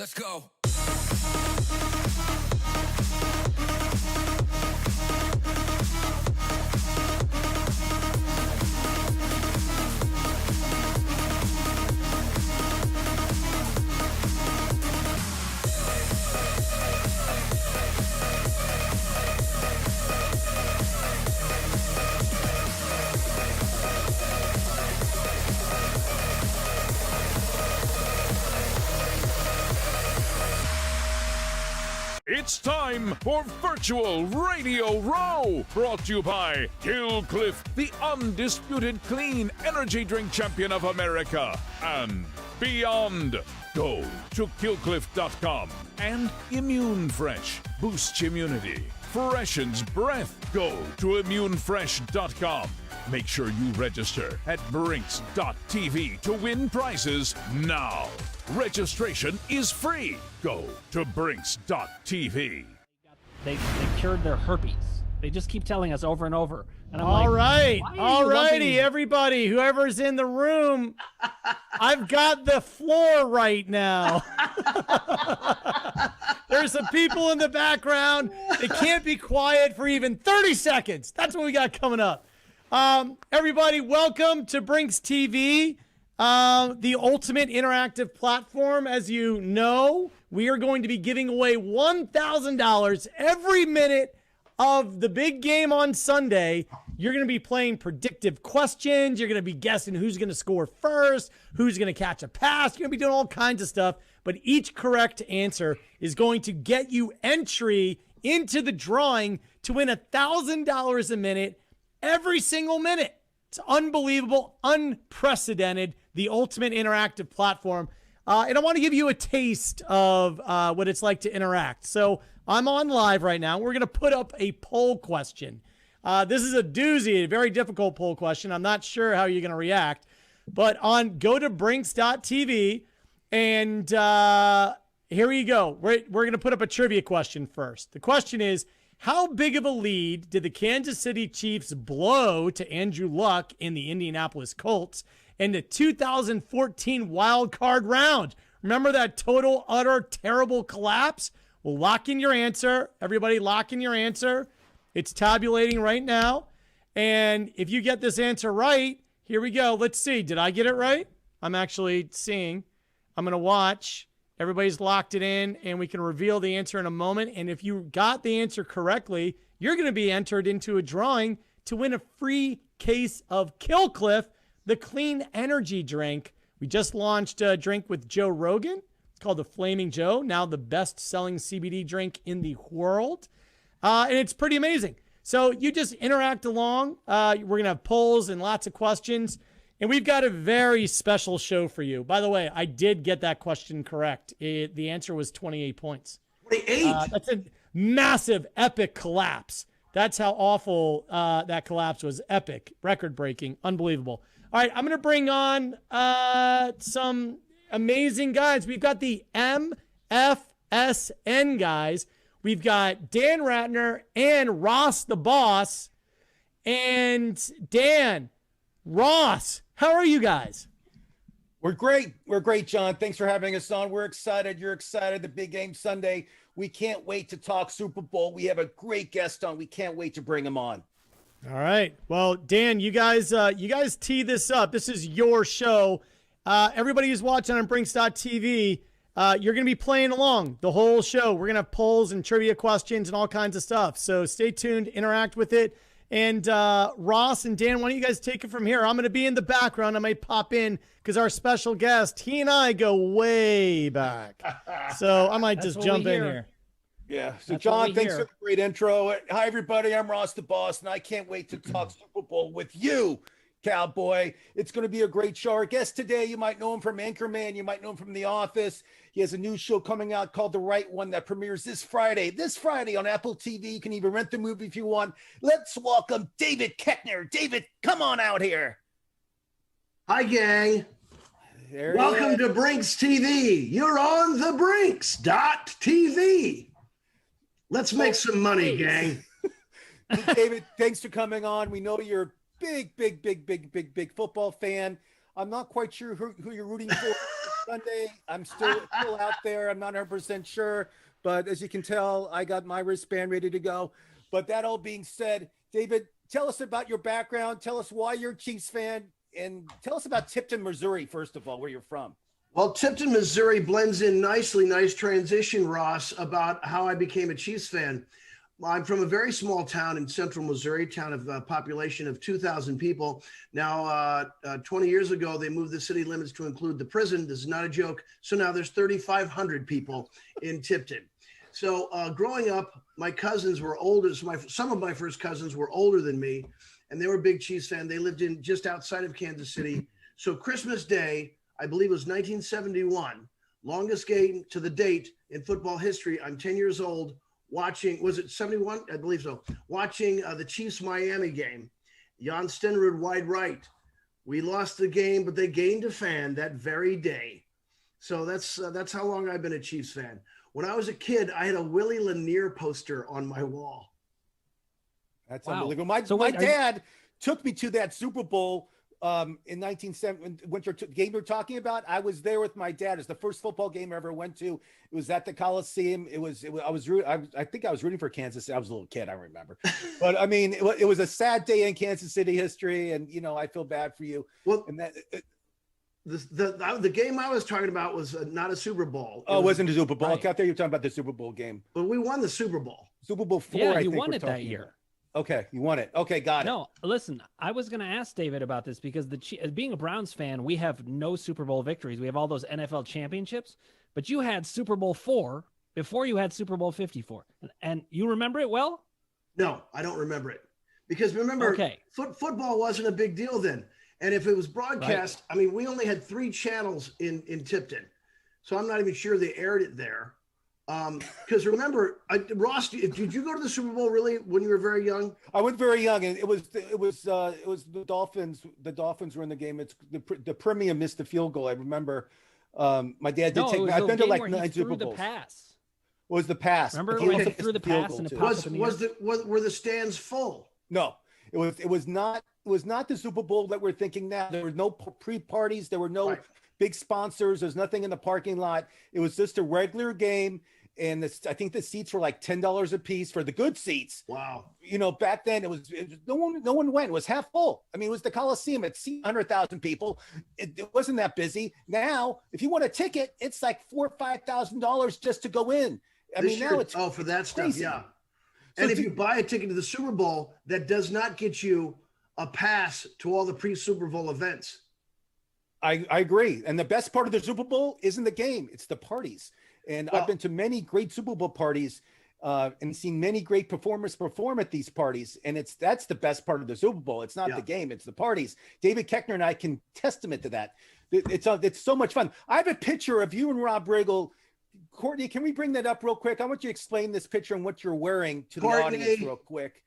Let's go. It's time for Virtual Radio Row, brought to you by Gilcliff, the undisputed clean energy drink champion of America, and Beyond. Go to gilcliff.com. And Immune Fresh boosts immunity, freshens breath. Go to immunefresh.com. Make sure you register at brinks.tv to win prizes now. Registration is free. Go to brinks.tv. They cured their herpes. They just keep telling us over and over. And I'm All like, right. why are All you righty, lumping- everybody, whoever's in the room, I've got the floor right now. There's some people in the background. They can't be quiet for even 30 seconds. That's what we got coming up. Everybody, welcome to Brinks TV, the ultimate interactive platform. As you know, we are going to be giving away $1,000 every minute of the big game on Sunday. You're going to be playing predictive questions. You're going to be guessing who's going to score first, who's going to catch a pass. You're going to be doing all kinds of stuff, but each correct answer is going to get you entry into the drawing to win $1,000 a minute every single minute. It's unbelievable, unprecedented, the ultimate interactive platform. And I want to give you a taste of what it's like to interact. So I'm on live right now. We're going to put up a poll question. This is a doozy, a very difficult poll question. I'm not sure how you're going to react. But go to brinks.tv, and here you go. We're going to put up a trivia question first. The question is, how big of a lead did the Kansas City Chiefs blow to Andrew Luck in the Indianapolis Colts in the 2014 wild card round? Remember that total, utter, terrible collapse? Well, lock in your answer. Everybody lock in your answer. It's tabulating right now. And if you get this answer right, here we go. Let's see. Did I get it right? I'm actually seeing. I'm going to watch. Everybody's locked it in, and we can reveal the answer in a moment. And if you got the answer correctly, you're going to be entered into a drawing to win a free case of Gilcliff, the clean energy drink. We just launched a drink with Joe Rogan. It's called the Flaming Joe, now the best-selling CBD drink in the world. And it's pretty amazing. So you just interact along. We're going to have polls and lots of questions. And we've got a very special show for you. By the way, I did get that question correct. The answer was 28 points. 28? That's a massive, epic collapse. That's how awful that collapse was. Epic, record-breaking, unbelievable. All right, I'm going to bring on some amazing guys. We've got the MFSN guys. We've got Dan Ratner and Ross the Boss. And Dan, Ross, how are you guys? We're great. We're great, John. Thanks for having us on. We're excited. You're excited. The big game Sunday. We can't wait to talk Super Bowl. We have a great guest on. We can't wait to bring him on. All right. Well, Dan, you guys tee this up. This is your show. Everybody who's watching on Brinks.tv, you're going to be playing along the whole show. We're going to have polls and trivia questions and all kinds of stuff. So stay tuned, interact with it. And Ross and Dan, why don't you guys take it from here? I'm going to be in the background. I might pop in because our special guest, he and I go way back. So I might just jump in here. Yeah. So, That's John, thanks hear. for the great intro. Hi, everybody. I'm Ross the Boss, and I can't wait to talk Super Bowl with you, Cowboy. It's going to be a great show. Our guest today, you might know him from Anchorman. You might know him from The Office. He has a new show coming out called The Right One that premieres this Friday on Apple TV. You can even rent the movie if you want. Let's welcome David Kettner. David, come on out here. Hi, gang. Welcome to Brinks TV. You're on the Brinks.tv. Let's make some money, gang. David, thanks for coming on. We know you're a big football fan. I'm not quite sure who you're rooting for Sunday. I'm still out there. I'm not 100% sure, but as you can tell, I got my wristband ready to go. But that all being said, David, tell us about your background. Tell us why you're a Chiefs fan, and tell us about Tipton, Missouri, first of all, where you're from. Well, Tipton, Missouri blends in nicely. Nice transition, Ross, about how I became a Chiefs fan. I'm from a very small town in central Missouri, town of a population of 2,000 people. Now, 20 years ago, they moved the city limits to include the prison. This is not a joke. So now there's 3,500 people in Tipton. So growing up, my cousins were older. So some of my first cousins were older than me, and they were big Chiefs fans. They lived in just outside of Kansas City. So Christmas Day, I believe it was 1971, longest game to the date in football history. I'm 10 years old. Watching, was it 71? I believe so. Watching the Chiefs-Miami game. Jan Stenrud wide right. We lost the game, but they gained a fan that very day. So that's how long I've been a Chiefs fan. When I was a kid, I had a Willie Lanier poster on my wall. That's Wow. unbelievable. My dad took me to that Super Bowl in 1970, game you're talking about. I was there with my dad. It's the first football game I ever went to. It was at the Coliseum. I think I was rooting for Kansas City. I was a little kid, I remember. But I mean, it was a sad day in Kansas City history, and I feel bad for you. Well, and that the game I was talking about was not a Super Bowl. it wasn't a Super Bowl. Right. Okay, I thought you were talking about the Super Bowl game. But we won the Super Bowl. Super Bowl 4. Yeah, I you think won we're it that talking year. about. Okay, you won it. Okay, got it. No, listen, I was going to ask David about this because being a Browns fan, we have no Super Bowl victories. We have all those NFL championships, but you had Super Bowl 4 before you had Super Bowl 54. And you remember it well? No, I don't remember it. Because remember, Okay. football wasn't a big deal then. And if it was broadcast, I mean, we only had 3 channels in Tipton. So I'm not even sure they aired it there. Because remember, Ross, did you go to the Super Bowl really when you were very young? I went very young, and it was the Dolphins. The Dolphins were in the game. It's the Premium missed the field goal. I remember. My dad did take me. I've been to like 9 Super Bowls. The pass. What was the pass? Remember He when also he threw missed the field pass goal, and it too. popped up in the air? Were the stands full? No, it was not. It was not the Super Bowl that we're thinking now. There were no pre-parties. There were no big sponsors. There's nothing in the parking lot. It was just a regular game. And I think the seats were like $10 a piece for the good seats. Wow. Back then it was no one went. It was half full. I mean, it was the Coliseum. It's 100,000 people. It wasn't that busy. Now, if you want a ticket, it's like $4,000 or $5,000 just to go in. I mean, now it's for that crazy. stuff, yeah. So and if you buy a ticket to the Super Bowl, that does not get you a pass to all the pre-Super Bowl events. I agree. And the best part of the Super Bowl isn't the game. It's the parties. And I've been to many great Super Bowl parties and seen many great performers perform at these parties. And that's the best part of the Super Bowl. It's not the game, it's the parties. David Keckner and I can testament to that. It's so much fun. I have a picture of you and Rob Riggle. Courtney, can we bring that up real quick? I want you to explain this picture and what you're wearing to the audience real quick.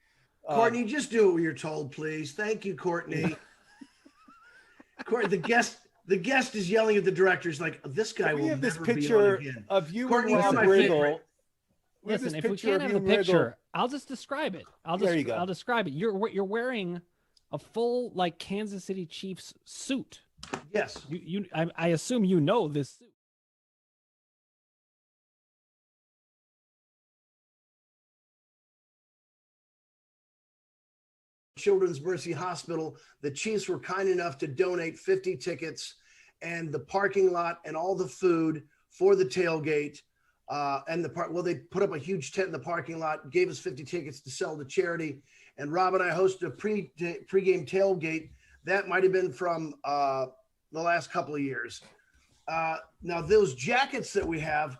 Courtney, just do what you're told, please. Thank you, Courtney. Courtney, the guest is yelling at the director. He's like, this guy will have this never picture be on again. of you Courtney, and this is Rob my Riggle. favorite. Listen, if we can't have the picture, I'll just describe it. There you go. I'll describe it. You're wearing a full like Kansas City Chiefs suit. Yes. I assume you know this suit. Children's Mercy Hospital. The Chiefs were kind enough to donate 50 tickets and the parking lot and all the food for the tailgate. They put up a huge tent in the parking lot, gave us 50 tickets to sell to charity. And Rob and I hosted a pre-game tailgate. That might have been from the last couple of years. Now, those jackets that we have,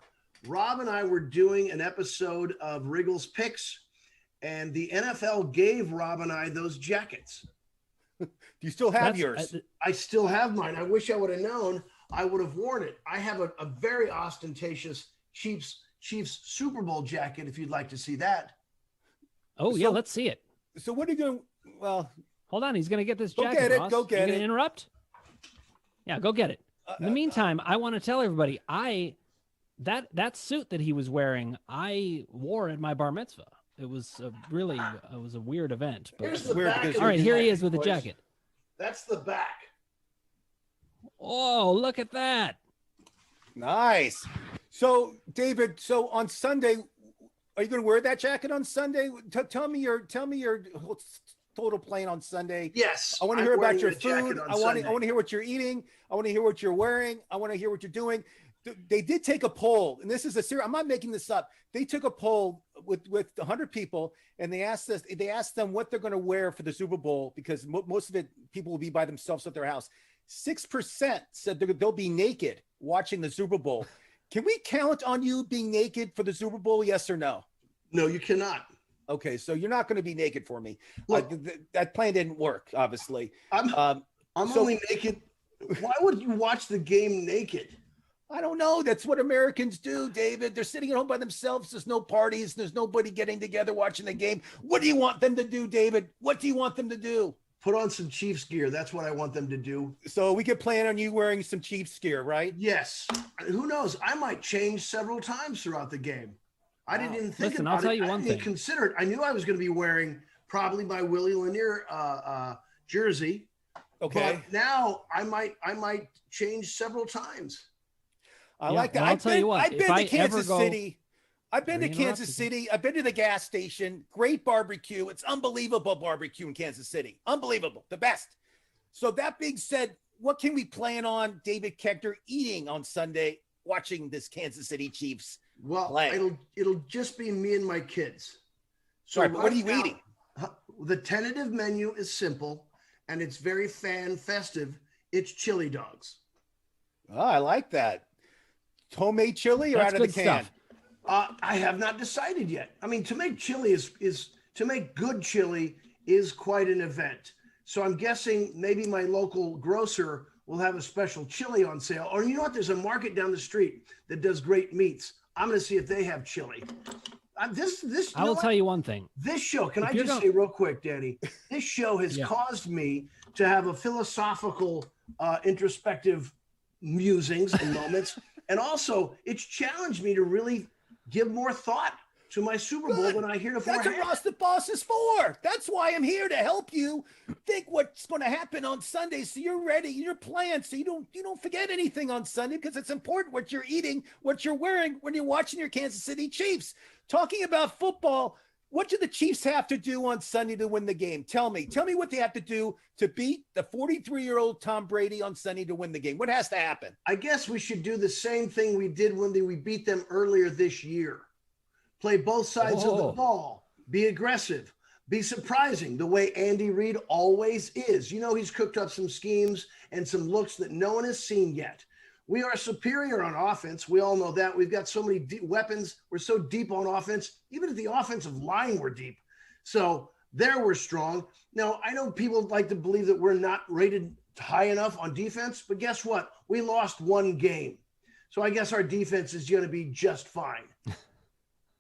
Rob and I were doing an episode of Wriggle's Picks, and the NFL gave Rob and I those jackets. Do you still have yours? I still have mine. I wish I would have known. I would have worn it. I have a very ostentatious Chiefs Super Bowl jacket, if you'd like to see that. Oh, yeah, let's see it. So what are you doing? Well, hold on. He's going to get this go jacket. Get it. Ross. Go get you it. Gonna interrupt? Yeah, go get it. In the meantime, I want to tell everybody, that suit that he was wearing, I wore at my bar mitzvah. It was a weird event. But Here's the weird back. because all right, here he is with the boys. jacket. That's the back. Oh, look at that. Nice. So, David, so on Sunday, are you going to wear that jacket on Sunday? Tell me your total plan on Sunday. Yes. I want to I'm hear about wearing your the jacket food. on I want Sunday. to hear what you're eating. I want to hear what you're wearing. I want to hear what you're doing. They did take a poll, and this is a serious. I'm not making this up. They took a poll with 100 people, and they asked them what they're going to wear for the Super Bowl, because most of it people will be by themselves at their house. 6% said they'll be naked watching the Super Bowl. Can we count on you being naked for the Super Bowl? Yes or no? No, you cannot. Okay, so you're not going to be naked for me. Look, that plan didn't work, obviously. I'm so- only naked. Why would you watch the game naked? I don't know. That's what Americans do, David. They're sitting at home by themselves. There's no parties. There's nobody getting together watching the game. What do you want them to do, David? What do you want them to do? Put on some Chiefs gear. That's what I want them to do. So we could plan on you wearing some Chiefs gear, right? Yes. Who knows? I might change several times throughout the game. I didn't even think Listen, about I'll tell you I one didn't even thing. consider it. I knew I was going to be wearing probably my Willie Lanier jersey. Okay. But now I might change several times. I Yeah, like that. well, I'll tell you what, I've if been I to Kansas ever go- City. I've been to Very Kansas interrupted. City. I've been to the gas station. Great barbecue. It's unbelievable barbecue in Kansas City. Unbelievable. The best. So that being said, what can we plan on David Kechter eating on Sunday watching this Kansas City Chiefs? Well, Play. it'll just be me and my kids. So Sorry, but what are you right now, eating? The tentative menu is simple and it's very fan festive. It's chili dogs. Oh, I like that. Homemade chili or That's out of the good can? stuff. I have not decided yet. I mean, to make chili is to make good chili is quite an event. So I'm guessing maybe my local grocer will have a special chili on sale. Or you know what? There's a market down the street that does great meats. I'm going to see if they have chili. I will tell you one thing. This show, can If I you're just say real quick, Danny? This show has Yeah. caused me to have a philosophical, introspective musings and moments. And also, it's challenged me to really give more thought to my Super Bowl than I heretofore That's what had. Ross the Boss is for. That's why I'm here to help you think what's going to happen on Sunday, so you're ready, you're planned, so you don't forget anything on Sunday, because it's important what you're eating, what you're wearing when you're watching your Kansas City Chiefs. Talking about football, what do the Chiefs have to do on Sunday to win the game? Tell me what they have to do to beat the 43-year-old Tom Brady on Sunday to win the game. What has to happen? I guess we should do the same thing we did when we beat them earlier this year. Play both sides of the Oh. ball. Be aggressive. Be surprising the way Andy Reid always is. You know, he's cooked up some schemes and some looks that no one has seen yet. We are superior on offense. We all know that. We've got so many weapons. We're so deep on offense. Even at the offensive line, we're deep. So there we're strong. Now, I know people like to believe that we're not rated high enough on defense, but guess what? We lost one game. So I guess our defense is going to be just fine.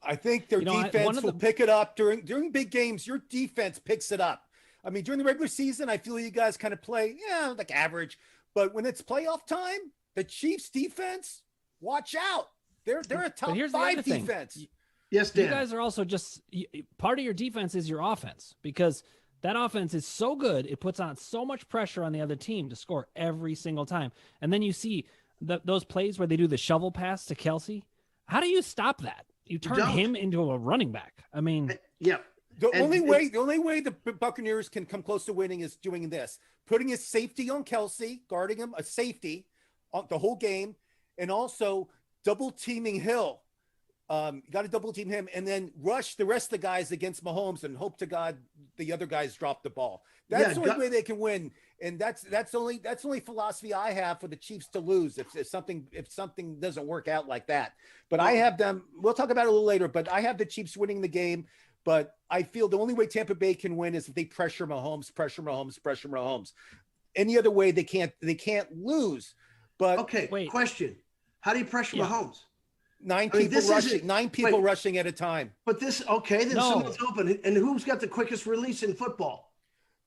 I think their one defense of will the- pick it up during big games. Your defense picks it up. I mean, during the regular season, I feel you guys kind of play, like average. But when it's playoff time, the Chiefs defense, watch out. They're a top here's the 5 other thing. defense. Yes, You Dan. guys are also part of your defense is your offense, because that offense is so good. It puts on so much pressure on the other team to score every single time. And then you see those plays where they do the shovel pass to Kelsey. How do you stop that? You turn don't. him into a running back. I mean, Yeah. The And only way the Buccaneers can come close to winning is doing this: putting his safety on Kelsey, guarding him, a safety on the whole game, and also double teaming Hill. You got to double team him, and then rush the rest of the guys against Mahomes, and hope to God the other guys drop the ball. That's the only way they can win, and that's only philosophy I have for the Chiefs to lose if something doesn't work out like that. But I have them. We'll talk about it a little later. But I have the Chiefs winning the game. But I feel the only way Tampa Bay can win is if they pressure Mahomes. Any other way they can't lose. But Okay. Wait. Question. How do you pressure Yeah. Mahomes? nine I mean, people this rushing, isn't- 9 people wait. rushing at a time. But then No. someone's open. And who's got the quickest release in football?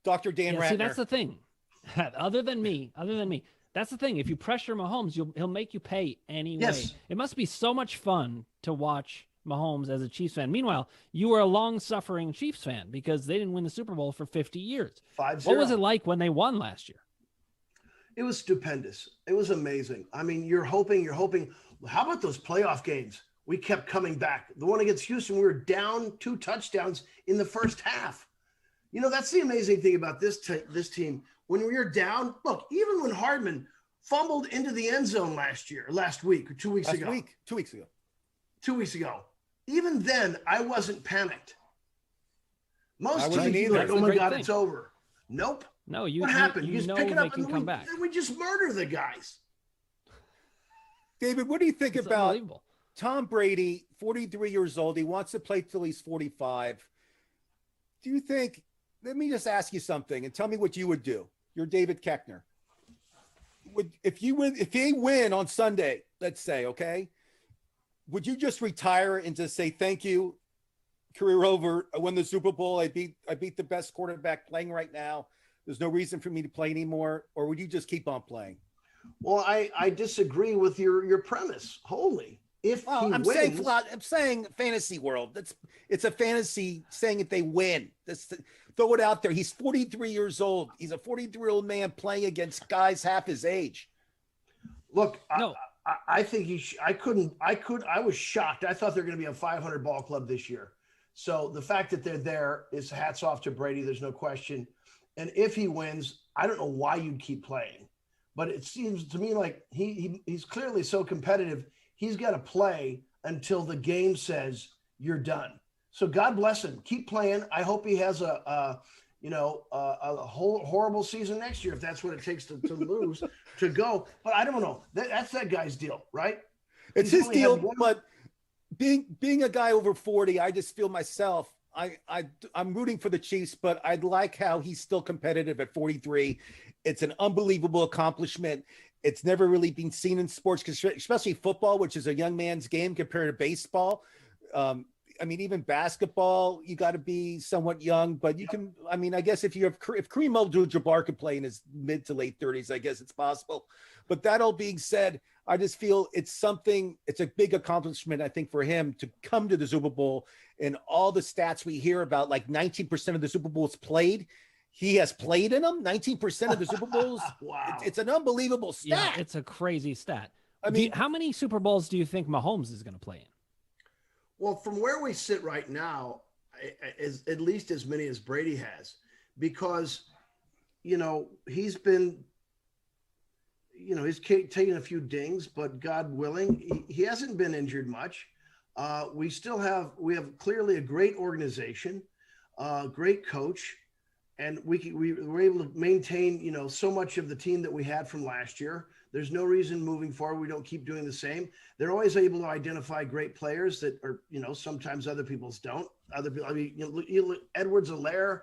Dr. Dan Ratner. see, that's the thing. Other than me, that's the thing. If you pressure Mahomes, he'll make you pay anyway. Yes. It must be so much fun to watch Mahomes as a Chiefs fan. Meanwhile, you were a long-suffering Chiefs fan because they didn't win the Super Bowl for 50 years. 5-0. What was it like when they won last year? It was stupendous. It was amazing. I mean, you're hoping. How about those playoff games? We kept coming back. The one against Houston, we were down 2 touchdowns in the first half. You know, that's the amazing thing about this team. When we were down, look, even when Hardman fumbled into the end zone last week or 2 weeks ago. 2 weeks ago. 2 weeks ago. Even then, I wasn't panicked. Most wasn't teams either. like, oh my God, it's over. Nope. No, What happened? You just know pick it they up can and come back. we just murder the guys. David, what do you think It's about unbelievable. Tom Brady, 43 years old? He wants to play till he's 45. Do you think, let me just ask you something and tell me what you would do. You're David Keckner. If they win on Sunday, let's say, okay, would you just retire and just say, thank you, career over, I won the Super Bowl, I beat the best quarterback playing right now, there's no reason for me to play anymore? Or would you just keep on playing? Well, I disagree with your premise wholly. If he I'm wins, saying fantasy world. It's a fantasy saying if they win. Throw it out there. He's 43 years old. He's a 43-year-old man playing against guys half his age. look, No. I think I was shocked. I thought they're going to be a 500 ball club this year. So the fact that they're there is hats off to Brady. There's no question. And if he wins, I don't know why you'd keep playing, but it seems to me like he's clearly so competitive. He's got to play until the game says you're done. So God bless him. Keep playing. I hope he has a whole horrible season next year if that's what it takes to lose to go. But I don't know. That's that guy's deal, right? It's He's his only deal, had one- but being a guy over 40, I just feel myself, I'm rooting for the Chiefs, but I'd like how he's still competitive at 43. It's an unbelievable accomplishment. It's never really been seen in sports, especially football, which is a young man's game compared to baseball. I mean, even basketball, you got to be somewhat young, but you can, I mean, I guess if Kareem Abdul-Jabbar could play in his mid to late 30s, I guess it's possible. But that all being said, I just feel it's a big accomplishment, I think, for him to come to the Super Bowl, and all the stats we hear about, like 19% of the Super Bowls played. He has played in them, 19% of the Super Bowls. Wow. It's an unbelievable stat. Yeah, it's a crazy stat. I mean, how many Super Bowls do you think Mahomes is going to play in? Well, from where we sit right now, is at least as many as Brady has, because, he's been, he's taken a few dings, but God willing, he hasn't been injured much. We have clearly a great organization, great coach, and we were able to maintain, so much of the team that we had from last year. There's no reason moving forward we don't keep doing the same. They're always able to identify great players that are, sometimes other people's don't. Other people, I mean, you look Edwards-Helaire,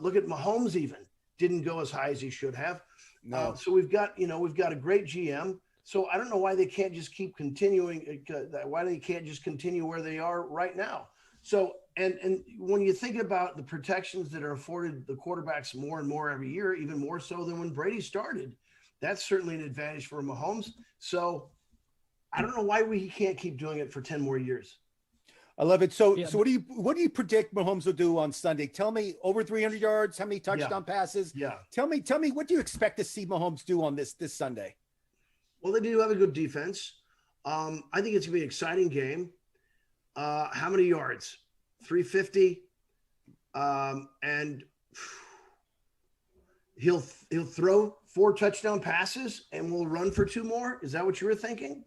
look at Mahomes even didn't go as high as he should have. No. So we've got a great GM. So I don't know why they can't just keep continuing. Why they can't just continue where they are right now. So and when you think about the protections that are afforded the quarterbacks more and more every year, even more so than when Brady started. That's certainly an advantage for Mahomes. So I don't know why he can't keep doing it for 10 more years. I love it. So, Yeah. so what do you predict Mahomes will do on Sunday? Tell me, over 300 yards, how many touchdown passes? Yeah. Tell me, what do you expect to see Mahomes do on this Sunday? Well, they do have a good defense. I think it's gonna be an exciting game. How many yards? 350. And he'll throw 4 touchdown passes and we'll run for 2 more. Is that what you were thinking?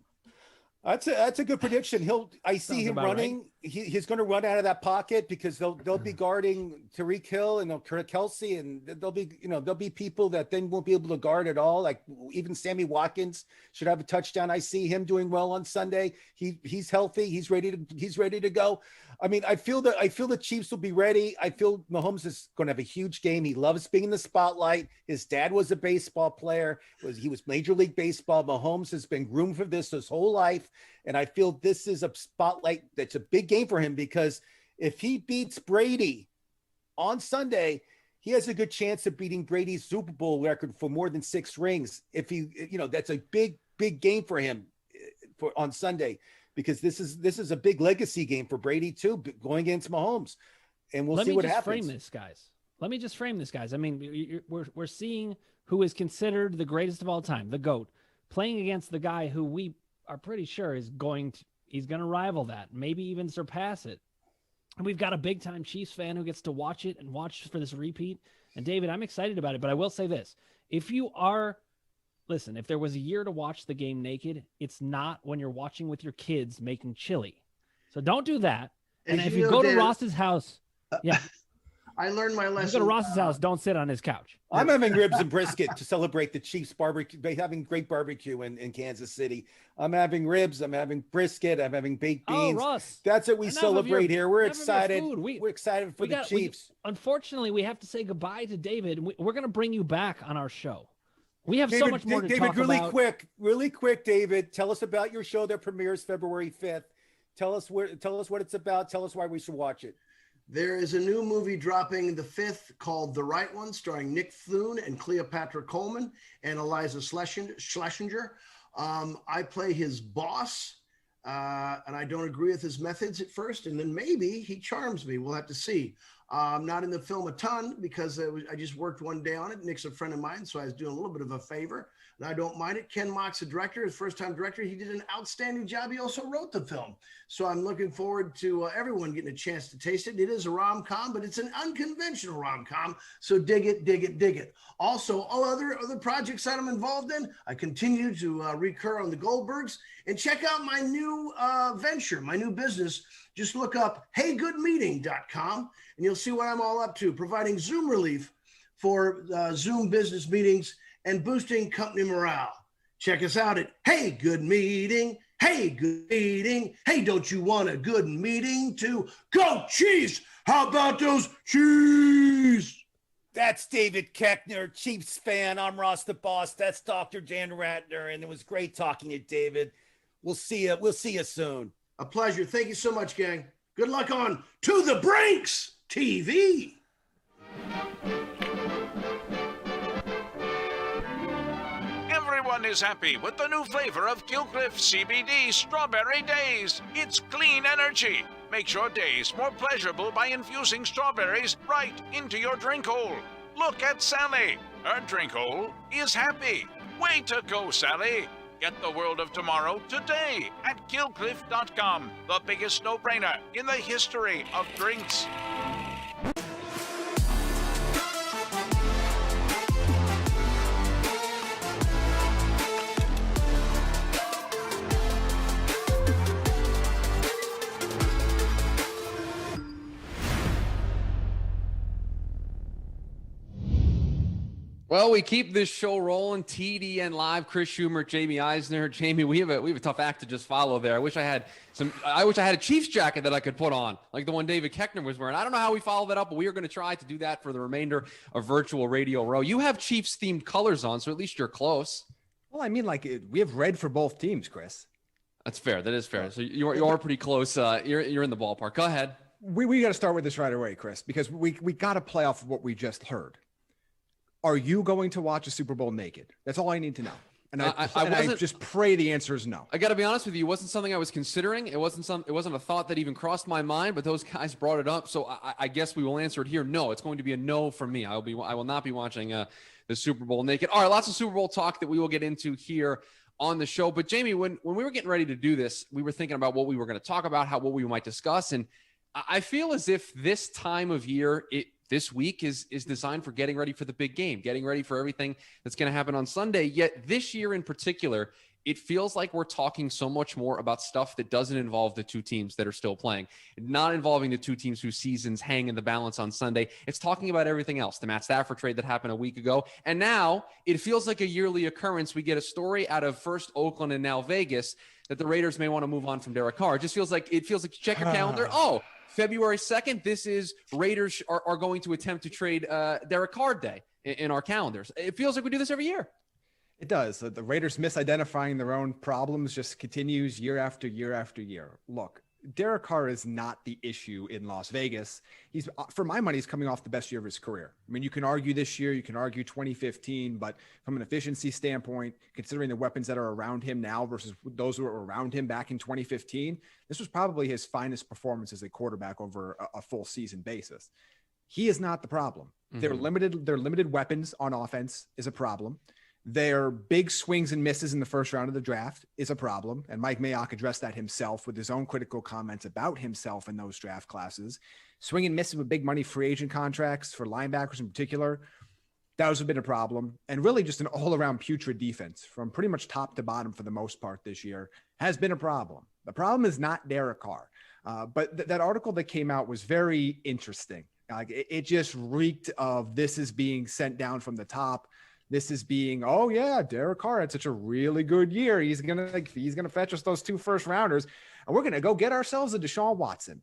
That's a good prediction. I see Sounds him about running. He's going to run out of that pocket because they'll be guarding Tyreek Hill and Kelsey, and there'll be people that then won't be able to guard at all. Like even Sammy Watkins should have a touchdown. I see him doing well on Sunday. He's healthy. He's ready to go. I mean, I feel the Chiefs will be ready. I feel Mahomes is going to have a huge game. He loves being in the spotlight. His dad was a baseball player. He was Major League Baseball. Mahomes has been groomed for this his whole life. And I feel this is a spotlight that's a big game for him, because if he beats Brady on Sunday, he has a good chance of beating Brady's Super Bowl record for more than 6 rings. If that's a big game for him on Sunday, because this is a big legacy game for Brady too, going against Mahomes, and we'll see what happens. Let me just frame this, guys. let me just frame this, guys. I mean, we're seeing who is considered the greatest of all time, the GOAT, playing against the guy who we are pretty sure he's going to rival that, maybe even surpass it. And we've got a big time Chiefs fan who gets to watch it and watch for this repeat. And David, I'm excited about it, but I will say this. If there was a year to watch the game naked, it's not when you're watching with your kids making chili. So don't do that. And if you go to Ross's house, I learned my lesson. You go to Ross's house, don't sit on his couch. I'm having ribs and brisket to celebrate the Chiefs barbecue. They're having great barbecue in Kansas City. I'm having ribs. I'm having brisket. I'm having baked beans. Oh, Ross. That's what we celebrate here. We're excited. We're excited for the Chiefs. Unfortunately, we have to say goodbye to David. We're going to bring you back on our show. We have David, so much more to talk about. Really quick, David. Tell us about your show that premieres February 5th. Tell us what it's about. Tell us why we should watch it. There is a new movie dropping the 5th called The Right One, starring Nick Thune and Cleopatra Coleman and Eliza Schlesinger. I play his boss, and I don't agree with his methods at first, and then maybe he charms me. We'll have to see. I'm not in the film a ton because I just worked one day on it. Nick's a friend of mine, so I was doing a little bit of a favor, and I don't mind it. Ken Mock's a director, his first-time director. He did an outstanding job. He also wrote the film. So I'm looking forward to everyone getting a chance to taste it. It is a rom-com, but it's an unconventional rom-com, so dig it, dig it, dig it. Also, all other projects that I'm involved in, I continue to recur on the Goldbergs. And check out my new venture, my new business. Just look up heygoodmeeting.com, and you'll see what I'm all up to, providing Zoom relief for Zoom business meetings and boosting company morale. Check us out at Hey Good Meeting. Hey Good Meeting. Hey, don't you want a good meeting to go Chiefs? How about those Chiefs? That's David Keckner, Chiefs fan. I'm Ross the Boss. That's Dr. Dan Ratner, and it was great talking to David. We'll see you. We'll see you soon. A pleasure. Thank you so much, gang. Good luck on To the Brinks TV. Everyone is happy with the new flavor of Gilcliff CBD Strawberry Days. It's clean energy. Makes your days more pleasurable by infusing strawberries right into your drink hole. Look at Sally. Her drink hole is happy. Way to go, Sally. Get the world of tomorrow today at Gilcliff.com, the biggest no-brainer in the history of drinks. Well, we keep this show rolling. TDN Live, Chris Schumer, Jamie Eisner. Jamie, we have a tough act to just follow there. I wish I had a Chiefs jacket that I could put on, like the one David Keckner was wearing. I don't know how we follow that up, but we are going to try to do that for the remainder of Virtual Radio Row. You have Chiefs themed colors on, so at least you're close. Well, I mean, we have red for both teams, Chris. That's fair. That is fair. So you are pretty close. You're in the ballpark. Go ahead. We got to start with this right away, Chris, because we got to play off of what we just heard. Are you going to watch a Super Bowl naked? That's all I need to know. And I just pray the answer is no. I got to be honest with you. It wasn't something I was considering. It wasn't a thought that even crossed my mind, but those guys brought it up. So I guess we will answer it here. No, it's going to be a no for me. I will not be watching the Super Bowl naked. All right. Lots of Super Bowl talk that we will get into here on the show. But Jamie, when we were getting ready to do this, we were thinking about what we were going to talk about, what we might discuss. And I feel as if this time of year, this week is designed for getting ready for the big game, getting ready for everything that's going to happen on Sunday. Yet this year in particular, it feels like we're talking so much more about stuff that doesn't involve the two teams that are still playing, not involving the two teams whose seasons hang in the balance on Sunday. It's talking about everything else, the Matt Stafford trade that happened a week ago. And now it feels like a yearly occurrence. We get a story out of first Oakland and now Vegas that the Raiders may want to move on from Derek Carr. It feels like you check your calendar. Oh, February 2nd, this is Raiders are going to attempt to trade Derek Carr Day in our calendars. It feels like we do this every year. It does. The Raiders misidentifying their own problems just continues year after year after year. Look, Derek Carr is not the issue in Las Vegas. He's, for my money, he's coming off the best year of his career. I mean, you can argue this year, you can argue 2015, but from an efficiency standpoint, considering the weapons that are around him now versus those who were around him back in 2015, this was probably his finest performance as a quarterback over a full season basis. He is not the problem. Their limited weapons on offense is a problem. Their big swings and misses in the first round of the draft is a problem. And Mike Mayock addressed that himself with his own critical comments about himself in those draft classes. Swing and misses with big money free agent contracts for linebackers in particular, those have been a problem. And really just an all-around putrid defense from pretty much top to bottom for the most part this year has been a problem. The problem is not Derek Carr. But that article that came out was very interesting. Like it just reeked of this is being sent down from the top. This is being, oh yeah, Derek Carr had such a really good year. He's gonna fetch us those 2 first rounders, and we're gonna go get ourselves a Deshaun Watson.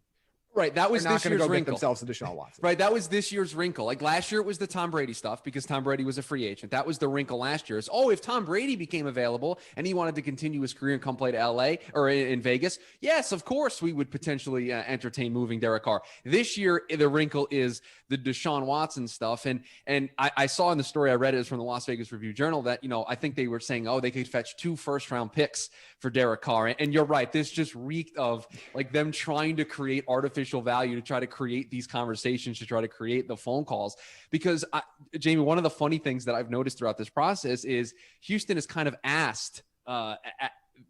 Right, that was this year's wrinkle. Get themselves a Deshaun Watson. Right, that was this year's wrinkle. Like last year, it was the Tom Brady stuff because Tom Brady was a free agent. That was the wrinkle last year. Is if Tom Brady became available and he wanted to continue his career and come play to LA or in Vegas, yes, of course we would potentially entertain moving Derek Carr. This year, the wrinkle is the Deshaun Watson stuff. And I saw in the story, I read it was from the Las Vegas Review-Journal that I think they were saying, they could fetch 2 first-round picks for Derek Carr. And you're right, this just reeked of like them trying to create artificial value to try to create these conversations, to try to create the phone calls. Because Jamie, one of the funny things that I've noticed throughout this process is Houston is kind of asked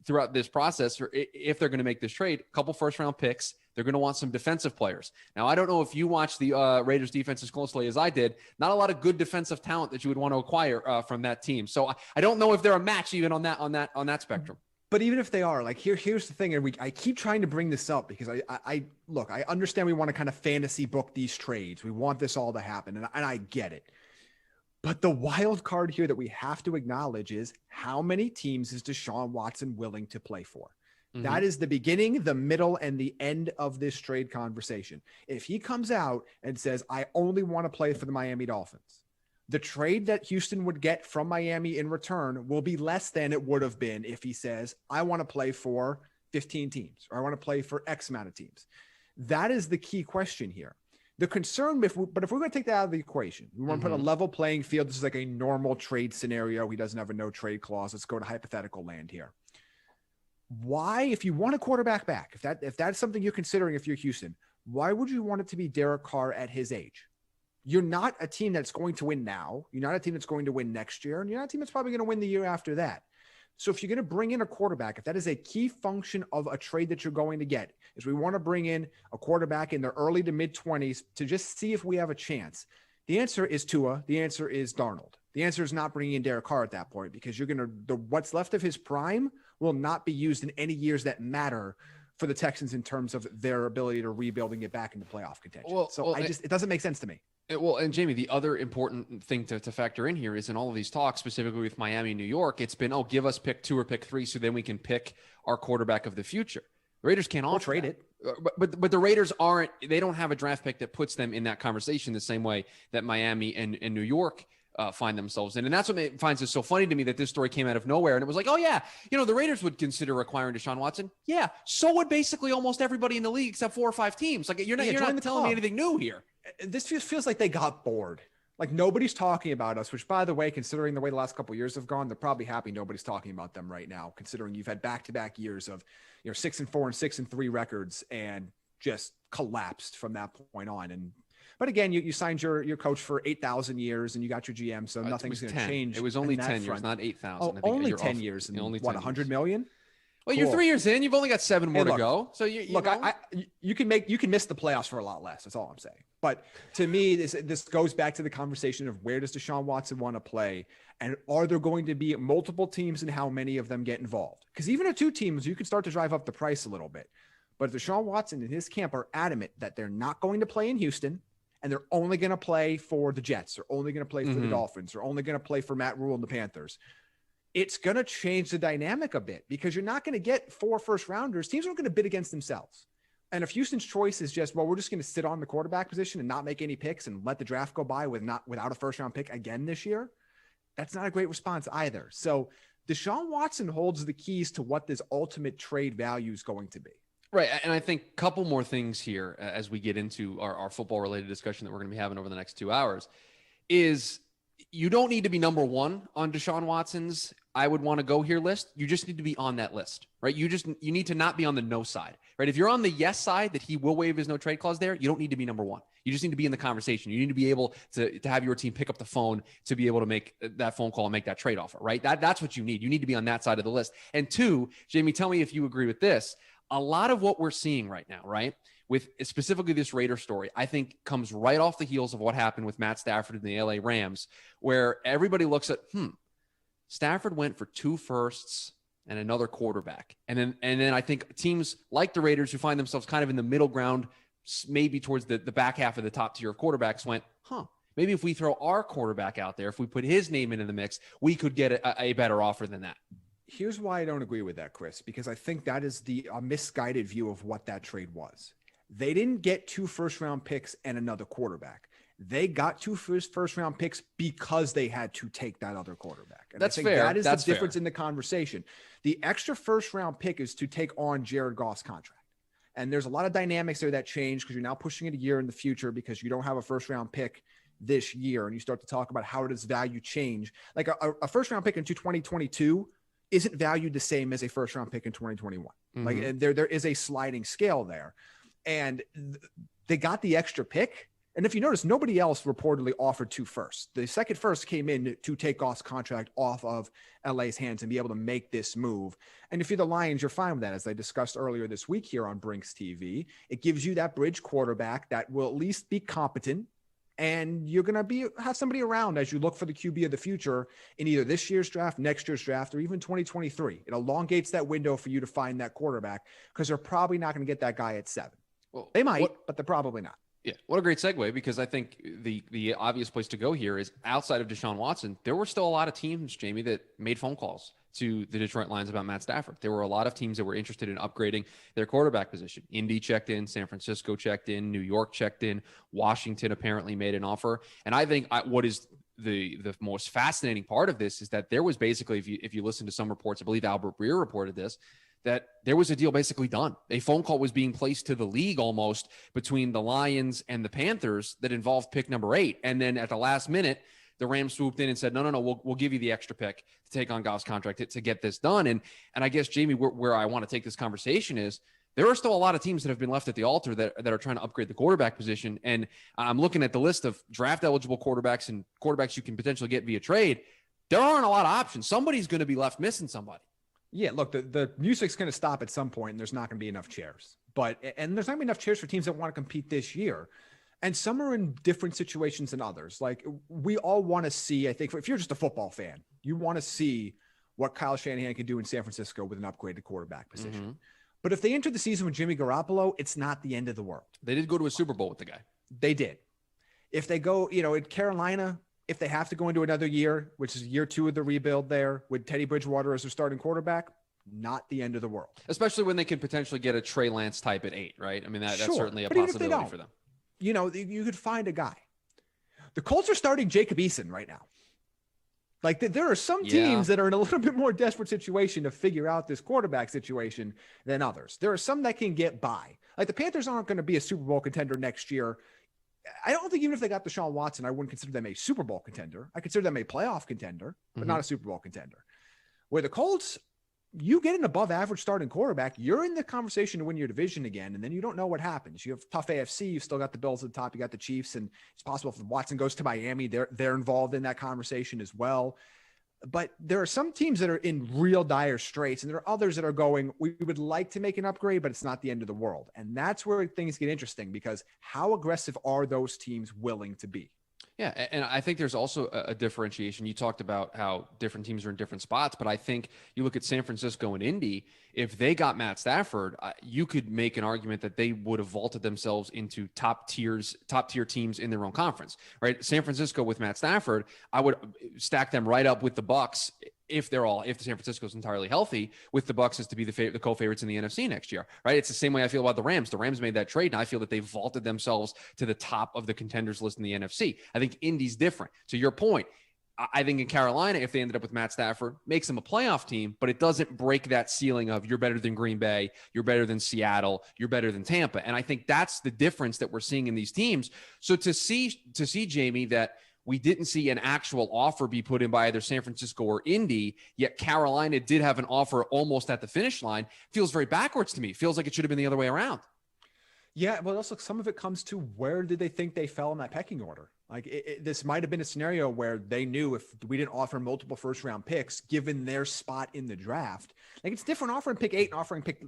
throughout this process if they're going to make this trade, a couple first round picks. They're going to want some defensive players. Now, I don't know if you watched the Raiders defense as closely as I did. Not a lot of good defensive talent that you would want to acquire from that team. So I don't know if they're a match even on that spectrum. But even if they are, like here's the thing, and I keep trying to bring this up because I understand we want to kind of fantasy book these trades. We want this all to happen, and I get it. But the wild card here that we have to acknowledge is how many teams is Deshaun Watson willing to play for? Mm-hmm. That is the beginning, the middle, and the end of this trade conversation. If he comes out and says, I only want to play for the Miami Dolphins, the trade that Houston would get from Miami in return will be less than it would have been if he says, I want to play for 15 teams, or I want to play for X amount of teams. That is the key question here. The concern, if we're going to take that out of the equation, we want to put a level playing field. This is like a normal trade scenario. He doesn't have a no trade clause. Let's go to hypothetical land here. Why, if you want a quarterback back, if that's something you're considering, if you're Houston, why would you want it to be Derek Carr at his age? You're not a team that's going to win now. You're not a team that's going to win next year. And you're not a team that's probably going to win the year after that. So if you're going to bring in a quarterback, if that is a key function of a trade that you're going to get, is we want to bring in a quarterback in the early to mid 20s to just see if we have a chance. The answer is Tua. The answer is Darnold. The answer is not bringing in Derek Carr at that point, because what's left of his prime will not be used in any years that matter for the Texans in terms of their ability to rebuild and get back into playoff contention. It doesn't make sense to me. Well, and Jamie, the other important thing to factor in here is in all of these talks, specifically with Miami and New York, it's been, give us pick 2 or pick 3 so then we can pick our quarterback of the future. The Raiders can't all trade it. But the Raiders they don't have a draft pick that puts them in that conversation the same way that Miami and New York find themselves in. And that's what finds it so funny to me that this story came out of nowhere. And it was like, the Raiders would consider acquiring Deshaun Watson. Yeah. So would basically almost everybody in the league except 4 or 5 teams. Like you're not telling me anything new here. This feels like they got bored. Like nobody's talking about us, which by the way, considering the way the last couple of years have gone, they're probably happy nobody's talking about them right now, considering you've had back-to-back years of 6-4 and 6-3 records and just collapsed from that point on. But again, you signed your coach for 8,000 years and you got your GM, so nothing's going to change. It was only 10 years, not 8,000. Only 10 years and only 100 million? Well, cool. You're 3 years in. You've only got 7 more to go. So you can miss the playoffs for a lot less. That's all I'm saying. But to me, this goes back to the conversation of where does Deshaun Watson want to play, and are there going to be multiple teams and how many of them get involved? Because even at 2 teams, you can start to drive up the price a little bit. But if Deshaun Watson and his camp are adamant that they're not going to play in Houston, and they're only going to play for the Jets, or only going to play for the Dolphins, or only going to play for Matt Rule and the Panthers, it's going to change the dynamic a bit, because you're not going to get 4 first rounders. Teams aren't going to bid against themselves. And if Houston's choice is just, we're just going to sit on the quarterback position and not make any picks and let the draft go by without a first round pick again this year, that's not a great response either. So Deshaun Watson holds the keys to what this ultimate trade value is going to be. Right. And I think a couple more things here as we get into our football related discussion that we're going to be having over the next 2 hours is, you don't need to be number one on Deshaun Watson's I would want to go here list. You just need to be on that list, right? You need to not be on the no side, right? If you're on the yes side that he will waive his no trade clause there, you don't need to be number one. You just need to be in the conversation. You need to be able to have your team pick up the phone to be able to make that phone call and make that trade offer, right? That's what you need. You need to be on that side of the list. And two, Jamie, tell me if you agree with this. A lot of what we're seeing right now, right, with specifically this Raider story, I think comes right off the heels of what happened with Matt Stafford and the LA Rams, where everybody looks at, Stafford went for 2 firsts and another quarterback. And then I think teams like the Raiders who find themselves kind of in the middle ground, maybe towards the back half of the top tier of quarterbacks went, maybe if we throw our quarterback out there, if we put his name into the mix, we could get a better offer than that. Here's why I don't agree with that, Chris, because I think that is a misguided view of what that trade was. They didn't get 2 first-round picks and another quarterback. They got 2 first-round picks because they had to take that other quarterback. And that's I think fair. That is that's the difference fair. in the conversation. The extra first-round pick is to take on Jared Goff's contract. And there's a lot of dynamics there that change because you're now pushing it a year in the future because you don't have a first-round pick this year. And you start to talk about how does value change. Like a first-round pick in 2022 isn't valued the same as a first-round pick in 2021. Mm-hmm. Like there is a sliding scale there. And they got the extra pick. And if you notice, nobody else reportedly offered 2 firsts. The second first came in to take Goff's contract off of LA's hands and be able to make this move. And if you're the Lions, you're fine with that. As I discussed earlier this week here on Brinks TV, it gives you that bridge quarterback that will at least be competent. And you're going to have somebody around as you look for the QB of the future in either this year's draft, next year's draft, or even 2023. It elongates that window for you to find that quarterback because they're probably not going to get that guy at 7. Well, they might, but they're probably not. Yeah, what a great segue, because I think the obvious place to go here is outside of Deshaun Watson, there were still a lot of teams, Jamie, that made phone calls to the Detroit Lions about Matt Stafford. There were a lot of teams that were interested in upgrading their quarterback position. Indy checked in, San Francisco checked in, New York checked in, Washington apparently made an offer. And I think what is the most fascinating part of this is that there was basically, if you listen to some reports, I believe Albert Breer reported this, that there was a deal basically done. A phone call was being placed to the league almost between the Lions and the Panthers that involved pick number 8. And then at the last minute, the Rams swooped in and said, no, we'll give you the extra pick to take on Goff's contract to get this done. And I guess, Jamie, where I want to take this conversation is there are still a lot of teams that have been left at the altar that are trying to upgrade the quarterback position. And I'm looking at the list of draft eligible quarterbacks and quarterbacks you can potentially get via trade. There aren't a lot of options. Somebody's going to be left missing somebody. Yeah, look, the music's going to stop at some point, and there's not going to be enough chairs. And there's not going to be enough chairs for teams that want to compete this year. And some are in different situations than others. Like, we all want to see, I think, if you're just a football fan, you want to see what Kyle Shanahan can do in San Francisco with an upgraded quarterback position. Mm-hmm. But if they enter the season with Jimmy Garoppolo, it's not the end of the world. They did go to a Super Bowl with the guy. They did. If they go, in Carolina, if they have to go into another year, which is year 2 of the rebuild there with Teddy Bridgewater as their starting quarterback, not the end of the world. Especially when they could potentially get a Trey Lance type at 8, right? I mean, that's certainly a but possibility for them. You could find a guy. The Colts are starting Jacob Eason right now. Like, there are some teams that are in a little bit more desperate situation to figure out this quarterback situation than others. There are some that can get by. Like, the Panthers aren't going to be a Super Bowl contender next year. I don't think even if they got Deshaun Watson, I wouldn't consider them a Super Bowl contender. I consider them a playoff contender, but not a Super Bowl contender. Where the Colts, you get an above average starting quarterback, you're in the conversation to win your division again, and then you don't know what happens. You have tough AFC, you've still got the Bills at the top, you got the Chiefs, and it's possible if Watson goes to Miami, they're involved in that conversation as well. But there are some teams that are in real dire straits, and there are others that are going, we would like to make an upgrade, but it's not the end of the world. And that's where things get interesting, because how aggressive are those teams willing to be? Yeah, and I think there's also a differentiation. You talked about how different teams are in different spots, but I think you look at San Francisco and Indy, if they got Matt Stafford, you could make an argument that they would have vaulted themselves into top tier teams in their own conference, right? San Francisco with Matt Stafford, I would stack them right up with the Bucks if San Francisco is entirely healthy, with the Bucks as to be the co-favorites in the NFC next year, right? It's the same way I feel about the Rams. The Rams made that trade, and I feel that they vaulted themselves to the top of the contenders list in the NFC. I think Indy's different. To your point, I think in Carolina, if they ended up with Matt Stafford, makes them a playoff team, but it doesn't break that ceiling of you're better than Green Bay, you're better than Seattle, you're better than Tampa. And I think that's the difference that we're seeing in these teams. So to see, Jamie, that we didn't see an actual offer be put in by either San Francisco or Indy, yet Carolina did have an offer almost at the finish line. Feels very backwards to me. Feels like it should have been the other way around. Yeah, well, also some of it comes to where did they think they fell in that pecking order? Like this might have been a scenario where they knew if we didn't offer multiple first round picks, given their spot in the draft, like it's different offering pick 8 and offering pick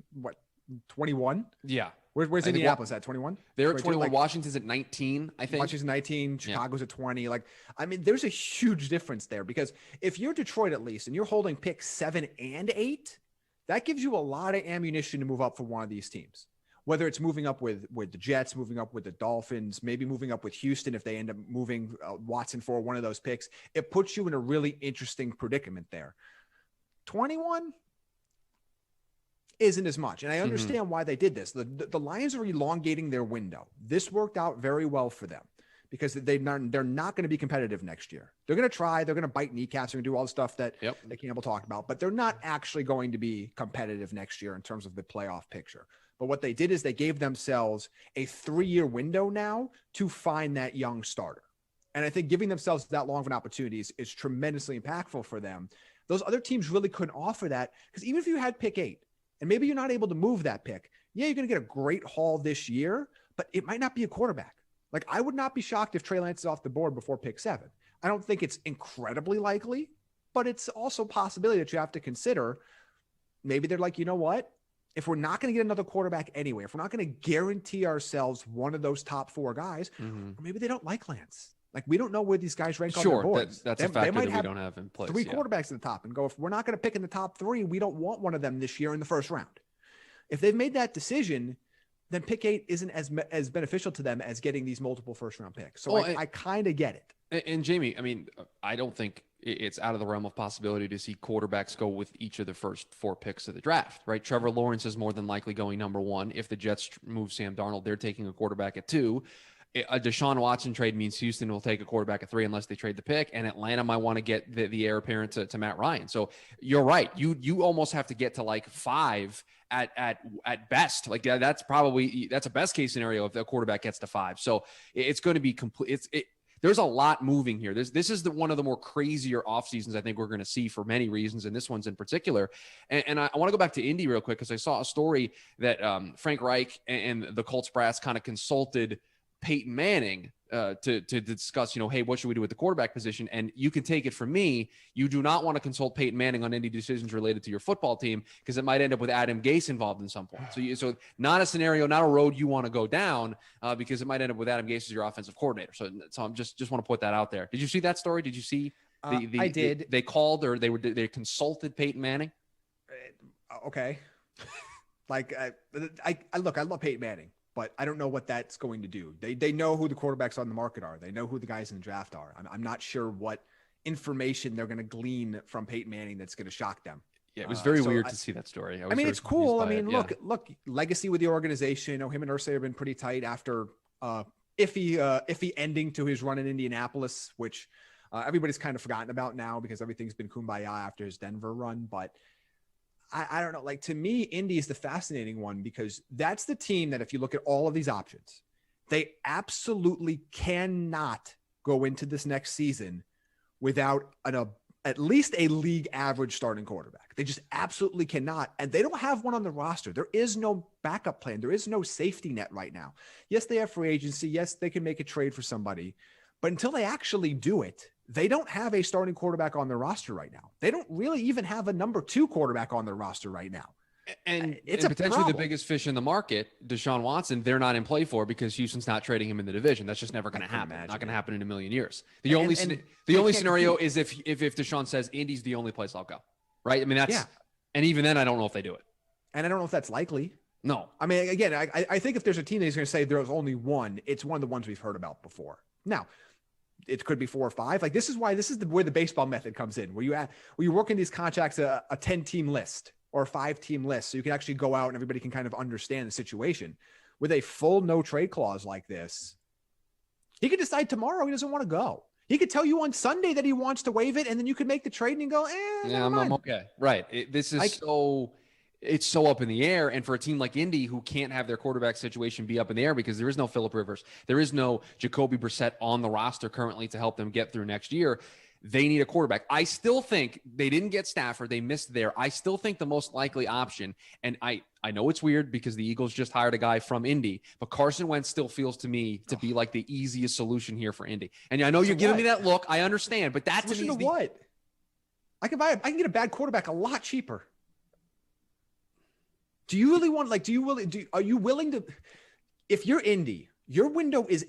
21. Yeah. Where's Indianapolis at 21? They're at 21. Like, Washington's at 19, I think. Washington's 19. Chicago's at 20. Like, I mean, there's a huge difference there because if you're Detroit at least and you're holding pick 7 and 8, that gives you a lot of ammunition to move up for one of these teams. Whether it's moving up with the Jets, moving up with the Dolphins, maybe moving up with Houston if they end up moving Watson for one of those picks, it puts you in a really interesting predicament there. 21 isn't as much. And I understand why they did this. The Lions are elongating their window. This worked out very well for them because they're not going to be competitive next year. They're going to try. They're going to bite kneecaps. They're going to do all the stuff that Campbell talked about, but they're not actually going to be competitive next year in terms of the playoff picture. But what they did is they gave themselves a 3-year window now to find that young starter. And I think giving themselves that long of an opportunity is tremendously impactful for them. Those other teams really couldn't offer that because even if you had pick 8 and maybe you're not able to move that pick, you're going to get a great haul this year, but it might not be a quarterback. Like I would not be shocked if Trey Lance is off the board before pick 7. I don't think it's incredibly likely, but it's also a possibility that you have to consider. Maybe they're like, you know what? If we're not going to get another quarterback anyway, if we're not going to guarantee ourselves one of those top 4 guys, or maybe they don't like Lance. Like we don't know where these guys rank on their boards. That's a factor that we don't have in place. 3 quarterbacks at the top and go, if we're not going to pick in the top 3, we don't want one of them this year in the first round. If they've made that decision, then pick 8 isn't as beneficial to them as getting these multiple first round picks. So I kind of get it. And Jamie, I mean, I don't think it's out of the realm of possibility to see quarterbacks go with each of the first 4 picks of the draft, right? Trevor Lawrence is more than likely going number 1. If the Jets move Sam Darnold, they're taking a quarterback at 2. A Deshaun Watson trade means Houston will take a quarterback at 3 unless they trade the pick, and Atlanta might want to get the heir apparent to Matt Ryan. So you're right. You almost have to get to like 5 at best. Like that's a best case scenario if the quarterback gets to 5. So it's going to be complete. There's a lot moving here. This is one of the more crazier off seasons I think we're going to see for many reasons, and this one's in particular. And I want to go back to Indy real quick because I saw a story that Frank Reich and the Colts brass kind of consulted Peyton Manning to discuss, hey, what should we do with the quarterback position? And you can take it from me. You do not want to consult Peyton Manning on any decisions related to your football team because it might end up with Adam Gase involved in some point. So not a scenario, not a road you want to go down because it might end up with Adam Gase as your offensive coordinator. So I'm just want to put that out there. Did you see that story? Did you see? I did. They called or they consulted Peyton Manning. Okay. Like I love Peyton Manning. But I don't know what that's going to do. They know who the quarterbacks on the market are. They know who the guys in the draft are. I'm not sure what information they're going to glean from Peyton Manning that's going to shock them. Yeah, it was very weird to see that story. I mean, it's cool. I mean, look, legacy with the organization. Him and Irsay have been pretty tight after iffy ending to his run in Indianapolis, which everybody's kind of forgotten about now because everything's been kumbaya after his Denver run. But I don't know. Like to me, Indy is the fascinating one because that's the team that if you look at all of these options, they absolutely cannot go into this next season without at least a league average starting quarterback. They just absolutely cannot. And they don't have one on the roster. There is no backup plan. There is no safety net right now. Yes, they have free agency. Yes, they can make a trade for somebody. But until they actually do it, they don't have a starting quarterback on their roster right now. They don't really even have a number 2 quarterback on their roster right now. And it's potentially the biggest fish in the market, Deshaun Watson, they're not in play for because Houston's not trading him in the division. That's just never going to happen. Not going to happen in a million years. The only scenario is if Deshaun says Indy's the only place I'll go. Right? I mean, and even then I don't know if they do it. And I don't know if that's likely. No. I mean, again, I think if there's a team that is going to say there's only one, it's one of the ones we've heard about before. Now, it could be 4 or 5. Like this is where the baseball method comes in, where you work in these contracts a 10-team list or a 5-team list, so you can actually go out and everybody can kind of understand the situation. With a full no trade clause like this, he could decide tomorrow he doesn't want to go. He could tell you on Sunday that he wants to waive it, and then you could make the trade and go, I'm okay. Right. This is it's so up in the air. And for a team like Indy, who can't have their quarterback situation be up in the air because there is no Phillip Rivers, there is no Jacoby Brissett on the roster currently to help them get through next year. They need a quarterback. I still think they didn't get Stafford. They missed there. I still think the most likely option, and I know it's weird because the Eagles just hired a guy from Indy, but Carson Wentz still feels to me to be like the easiest solution here for Indy. And I know you're giving me that look. I understand, but that to me is what? I can get a bad quarterback a lot cheaper. Do you really want, are you willing to, if you're Indy, your window is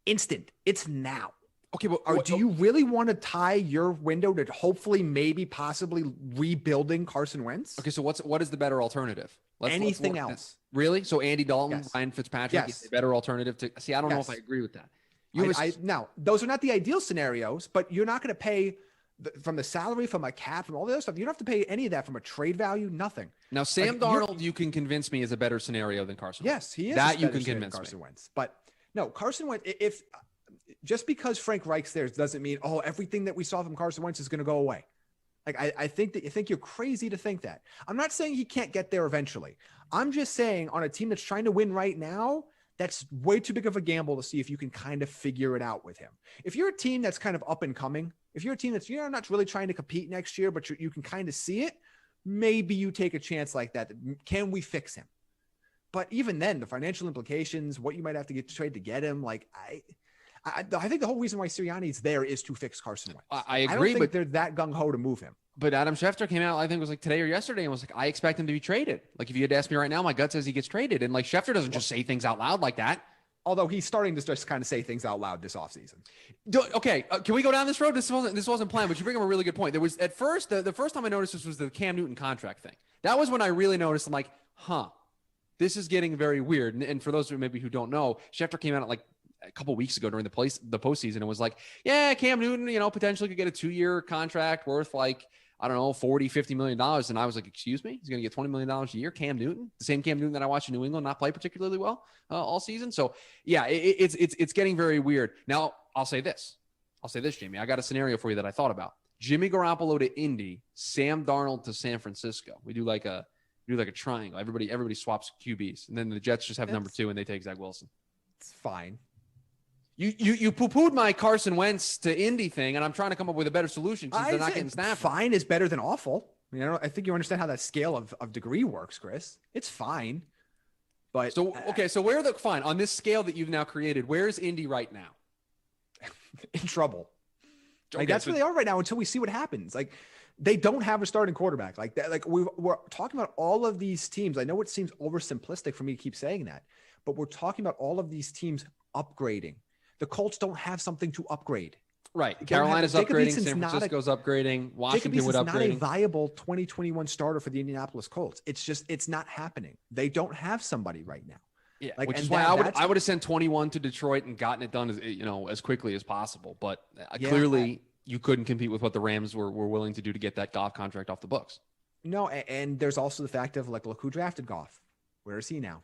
instant. It's now. Okay, but do you really want to tie your window to hopefully, maybe, possibly rebuilding Carson Wentz? Okay, so what is the better alternative? Anything else? Really? So Andy Dalton, Yes. Ryan Fitzpatrick Yes. is a better alternative to. See, I don't know if I agree with that. Now, those are not the ideal scenarios, but you're not going to pay from the salary, from a cap, from all the other stuff. You don't have to pay any of that from a trade value, nothing. Now, Sam Darnold, you can convince me is a better scenario than Carson Wentz. Yes, he is. That you can convince Carson me. Wentz. But no, Carson Wentz, if just because Frank Reich's there doesn't mean, everything that we saw from Carson Wentz is going to go away. Like, I think you're crazy to think that. I'm not saying he can't get there eventually. I'm just saying on a team that's trying to win right now, that's way too big of a gamble to see if you can kind of figure it out with him. If you're a team that's kind of up and coming, if you're a team that's, not really trying to compete next year, but you can kind of see it, maybe you take a chance like that. Can we fix him? But even then, the financial implications, what you might have to get to trade to get him, I think the whole reason why Sirianni's there is to fix Carson Wentz. I agree, I don't think but they're that gung-ho to move him. But Adam Schefter came out, I think it was like today or yesterday, and was like, I expect him to be traded. Like, if you had asked me right now, my gut says he gets traded. And like, Schefter doesn't just say things out loud like that. Although he's starting to just kind of say things out loud this offseason. Okay, can we go down this road? This wasn't planned, but you bring up a really good point. There was at first the first time I noticed this was the Cam Newton contract thing. That was when I really noticed. I'm like, this is getting very weird. And for those who maybe who don't know, Schefter came out at like a couple weeks ago during the postseason and was like, yeah, Cam Newton, potentially could get a 2-year contract worth like, I don't know, $40-50 million. And I was like, excuse me, he's going to get $20 million a year. Cam Newton, the same Cam Newton that I watched in New England not play particularly well all season. So yeah, it's getting very weird. Now I'll say this, Jamie, I got a scenario for you that I thought about. Jimmy Garoppolo to Indy, Sam Darnold to San Francisco. We do like a triangle. Everybody swaps QBs, and then the Jets just have number 2 and they take Zach Wilson. It's fine. You poo-pooed my Carson Wentz to Indy thing, and I'm trying to come up with a better solution since they're not getting Stafford. Fine is better than awful. I think you understand how that scale of degree works, Chris. It's fine. But so where fine on this scale that you've now created, where's Indy right now? In trouble. That's where they are right now until we see what happens. Like, they don't have a starting quarterback like that. Like, we're talking about all of these teams. I know it seems oversimplistic for me to keep saying that, but we're talking about all of these teams upgrading. The Colts don't have something to upgrade. Right. Carolina's upgrading. San Francisco's upgrading. Washington would upgrade. Not a viable 2021 starter for the Indianapolis Colts. It's not happening. They don't have somebody right now. Yeah, which is why I would have sent 21 to Detroit and gotten it done as quickly as possible. But clearly you couldn't compete with what the Rams were willing to do to get that Goff contract off the books. No, and there's also the fact of look who drafted Goff. Where is he now?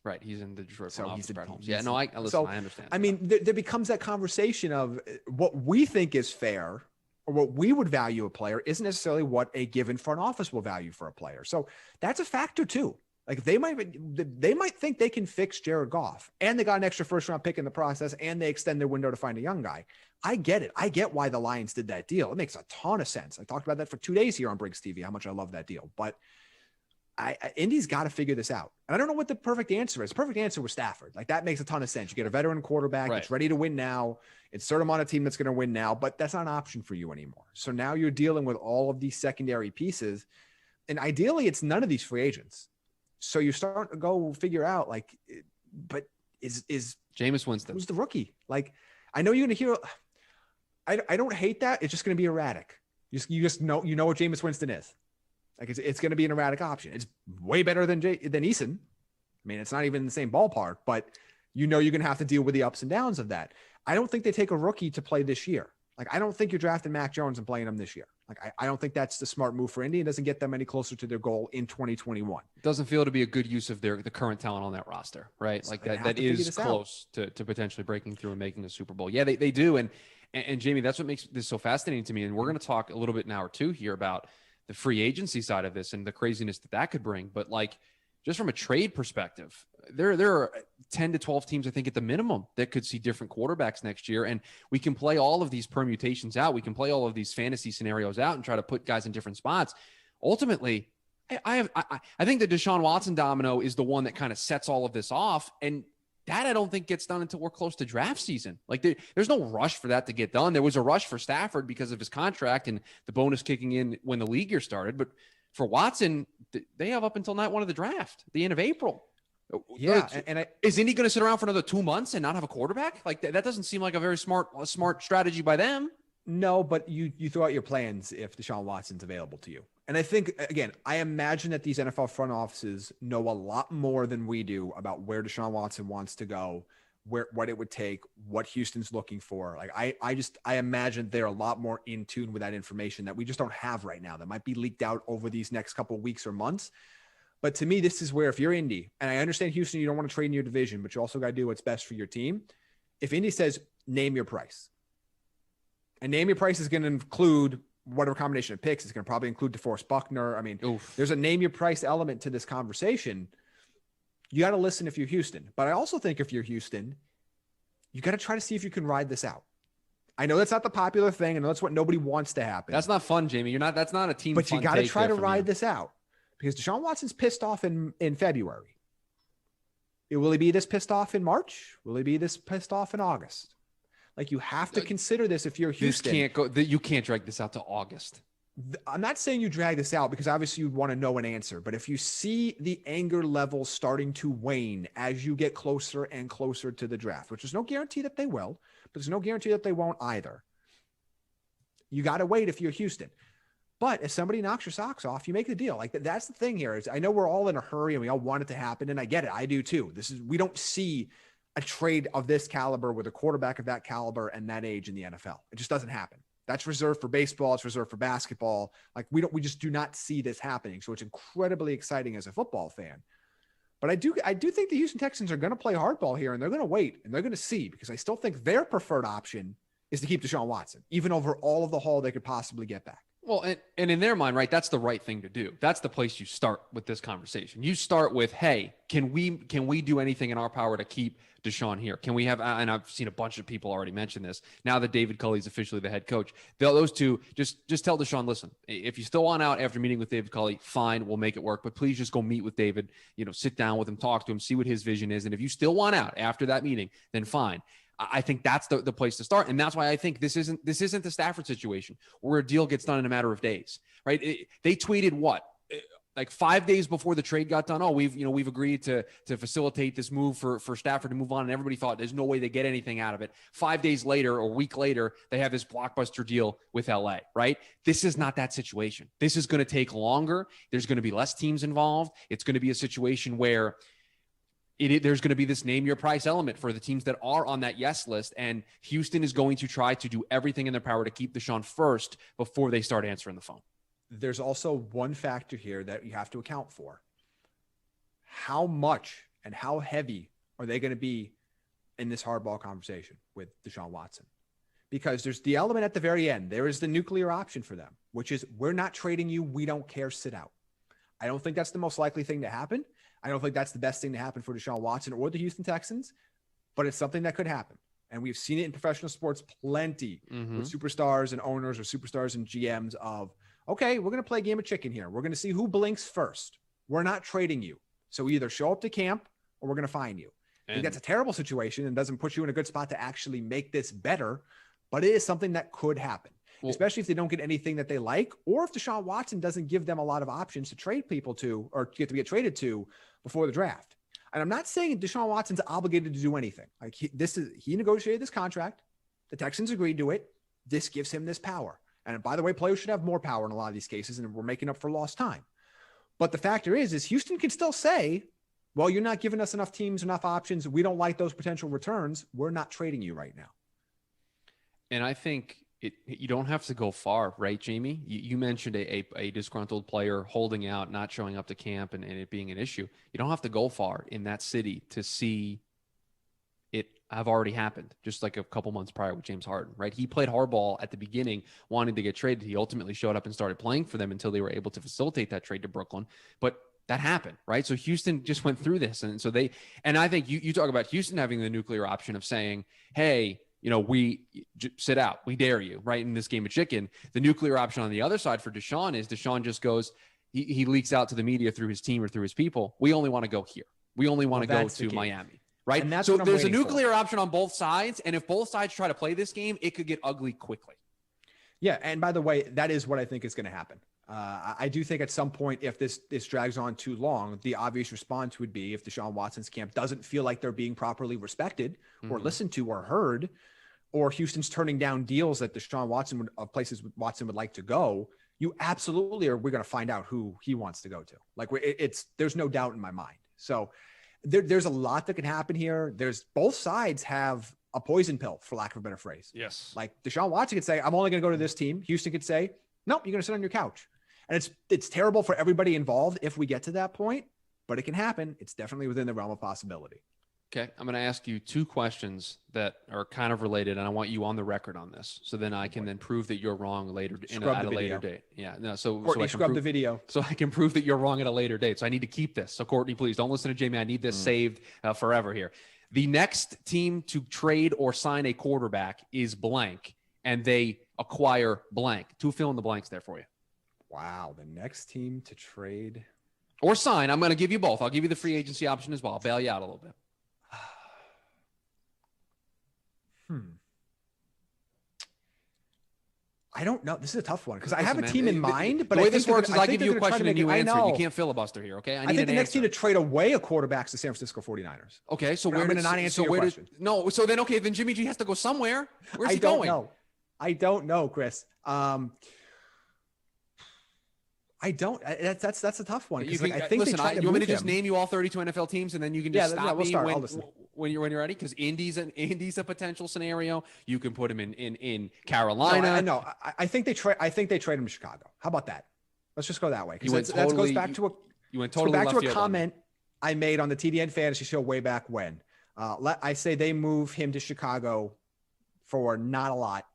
Right, he's in the Detroit so he's Brad Holmes. Yeah, no, I understand. I mean, there becomes that conversation of what we think is fair or what we would value a player isn't necessarily what a given front office will value for a player. So that's a factor too. Like, they might think they can fix Jared Goff, and they got an extra first-round pick in the process, and they extend their window to find a young guy. I get it. I get why the Lions did that deal. It makes a ton of sense. I talked about that for 2 days here on Briggs TV, how much I love that deal. But Indy's got to figure this out. And I don't know what the perfect answer is. The perfect answer was Stafford. Like, that makes a ton of sense. You get a veteran quarterback that's ready to win now. Insert him on a team that's going to win now, but that's not an option for you anymore. So now you're dealing with all of these secondary pieces. And ideally, it's none of these free agents. So you start to go figure out, but is Jameis Winston, who's the rookie? Like, I know you're going to hear, I don't hate that. It's just going to be erratic. You just know what Jameis Winston is. Like, it's going to be an erratic option. It's way better than Eason. I mean, it's not even in the same ballpark, but you're going to have to deal with the ups and downs of that. I don't think they take a rookie to play this year. Like, I don't think you're drafting Mac Jones and playing him this year. Like, I don't think that's the smart move for Indy. It doesn't get them any closer to their goal in 2021. It doesn't feel to be a good use of the current talent on that roster, right? Like, that is close to potentially breaking through and making the Super Bowl. Yeah, they do. And Jamie, that's what makes this so fascinating to me. And we're going to talk a little bit in hour 2 here about the free agency side of this and the craziness that could bring. But like, just from a trade perspective, there are 10 to 12 teams, I think, at the minimum that could see different quarterbacks next year. And we can play all of these permutations out. We can play all of these fantasy scenarios out and try to put guys in different spots. Ultimately, I think the Deshaun Watson domino is the one that kind of sets all of this off. And that I don't think gets done until we're close to draft season. Like there's no rush for that to get done. There was a rush for Stafford because of his contract and the bonus kicking in when the league year started. But for Watson, they have up until night one of the draft, the end of April. Yeah, is Indy going to sit around for another 2 months and not have a quarterback? Like that doesn't seem like a very smart strategy by them. No, but you throw out your plans if Deshaun Watson's available to you. And I think, again, I imagine that these NFL front offices know a lot more than we do about where Deshaun Watson wants to go, what it would take, what Houston's looking for. Like I imagine they're a lot more in tune with that information that we just don't have right now. That might be leaked out over these next couple of weeks or months. But to me, this is where if you're Indy, and I understand Houston, you don't want to trade in your division, but you also got to do what's best for your team. If Indy says, name your price, and name your price is going to include whatever combination of picks, it's going to probably include DeForest Buckner. I mean, There's a name your price element to this conversation. You got to listen if you're Houston. But I also think if you're Houston, you got to try to see if you can ride this out. I know that's not the popular thing. I know that's what nobody wants to happen. That's not fun, Jamie. That's not a team. But you got to try to ride this out because Deshaun Watson's pissed off in February. Will he be this pissed off in March? Will he be this pissed off in August? Like, you have to consider this if you're Houston. You can't drag this out to August. I'm not saying you drag this out because obviously you'd want to know an answer, but if you see the anger level starting to wane as you get closer and closer to the draft, which there's no guarantee that they will, but there's no guarantee that they won't either. You got to wait if you're Houston. But if somebody knocks your socks off, you make the deal. Like that's the thing here is I know we're all in a hurry and we all want it to happen. And I get it. I do too. We don't see a trade of this caliber with a quarterback of that caliber and that age in the NFL. It just doesn't happen. That's reserved for baseball. It's reserved for basketball. Like we just do not see this happening. So it's incredibly exciting as a football fan. But I do think the Houston Texans are going to play hardball here and they're going to wait and they're going to see because I still think their preferred option is to keep Deshaun Watson, even over all of the haul they could possibly get back. Well, and in their mind, right, that's the right thing to do. That's the place you start with this conversation. You start with, hey, can we do anything in our power to keep Deshaun here? Can we have, and I've seen a bunch of people already mention this, now that David Culley's officially the head coach, those two, just tell Deshaun, listen, if you still want out after meeting with David Culley, fine, we'll make it work, but please just go meet with David, sit down with him, talk to him, see what his vision is. And if you still want out after that meeting, then fine. I think that's the place to start. And that's why I think this isn't the Stafford situation where a deal gets done in a matter of days, right? They tweeted what? Like 5 days before the trade got done. Oh, we've agreed to facilitate this move for Stafford to move on. And everybody thought there's no way they get anything out of it. 5 days later or a week later, they have this blockbuster deal with LA, right? This is not that situation. This is going to take longer. There's going to be less teams involved. It's going to be a situation where there's going to be this name your price element for the teams that are on that yes list. And Houston is going to try to do everything in their power to keep Deshaun first before they start answering the phone. There's also one factor here that you have to account for. How much and how heavy are they going to be in this hardball conversation with Deshaun Watson? Because there's the element at the very end. There is the nuclear option for them, which is we're not trading you. We don't care. Sit out. I don't think that's the most likely thing to happen. I don't think that's the best thing to happen for Deshaun Watson or the Houston Texans, but it's something that could happen. And we've seen it in professional sports plenty with superstars and owners or superstars and GMs of, okay, we're going to play a game of chicken here. We're going to see who blinks first. We're not trading you. So either show up to camp or we're going to fine you. I think that's a terrible situation and doesn't put you in a good spot to actually make this better, but it is something that could happen. Especially if they don't get anything that they like, or if Deshaun Watson doesn't give them a lot of options to trade people to or get traded to before the draft. And I'm not saying Deshaun Watson's obligated to do anything. Like he negotiated this contract. The Texans agreed to it. This gives him this power. And by the way, players should have more power in a lot of these cases, and we're making up for lost time. But the factor is Houston can still say, well, you're not giving us enough teams, enough options. We don't like those potential returns. We're not trading you right now. And I think you don't have to go far, right, Jamie? You mentioned a disgruntled player holding out, not showing up to camp and it being an issue. You don't have to go far in that city to see it have already happened, just like a couple months prior with James Harden, right? He played hardball at the beginning, wanting to get traded. He ultimately showed up and started playing for them until they were able to facilitate that trade to Brooklyn. But that happened, right? So Houston just went through this. And so and I think you talk about Houston having the nuclear option of saying, hey, we sit out, we dare you, right? In this game of chicken. The nuclear option on the other side for Deshaun is Deshaun just goes, he leaks out to the media through his team or through his people. We only want to go here. We only want to go to Miami. Right. And that's so what I'm there's a waiting nuclear for. option on both sides. And if both sides try to play this game, it could get ugly quickly. Yeah. And by the way, that is what I think is going to happen. I do think at some point, if this drags on too long, the obvious response would be if Deshaun Watson's camp doesn't feel like they're being properly respected or listened to or heard, or Houston's turning down deals that Deshaun Watson places Watson would like to go, you absolutely we're going to find out who he wants to go to. Like there's no doubt in my mind. So there's a lot that can happen here. Both sides have a poison pill, for lack of a better phrase. Yes. Like Deshaun Watson could say, I'm only going to go to this team. Houston could say, nope, you're going to sit on your couch. And it's terrible for everybody involved if we get to that point, but it can happen. It's definitely within the realm of possibility. Okay. I'm going to ask you two questions that are kind of related, and I want you on the record on this. So then I can then prove that you're wrong later at a later date. Yeah. No. Courtney, scrub the video. So I can prove that you're wrong at a later date. So I need to keep this. So Courtney, please don't listen to Jamie. I need this saved forever here. The next team to trade or sign a quarterback is blank, and they acquire blank. Two fill in the blanks there for you. Wow. The next team to trade or sign. I'm going to give you both. I'll give you the free agency option as well. I'll bail you out a little bit. I don't know. This is a tough one because I have a team in mind, but the way I this think works is I give you a question and you answer it. You can't filibuster here, okay? I think the next team to trade away a quarterback is the San Francisco 49ers. Okay, so I'm going to not answer your question. No, so then Jimmy G has to go somewhere. Where's he going? I don't know, Chris. I don't. That's a tough one. You I think listen. You want me to just name you all 32 NFL teams, and then you can just stop me when you're ready? Because Indy's a potential scenario. You can put him in Carolina. No, I think they trade. I think they trade him to Chicago. How about that? Let's just go that way. Because that goes back to a comment I made on the TDN Fantasy Show way back when. I say they move him to Chicago for not a lot,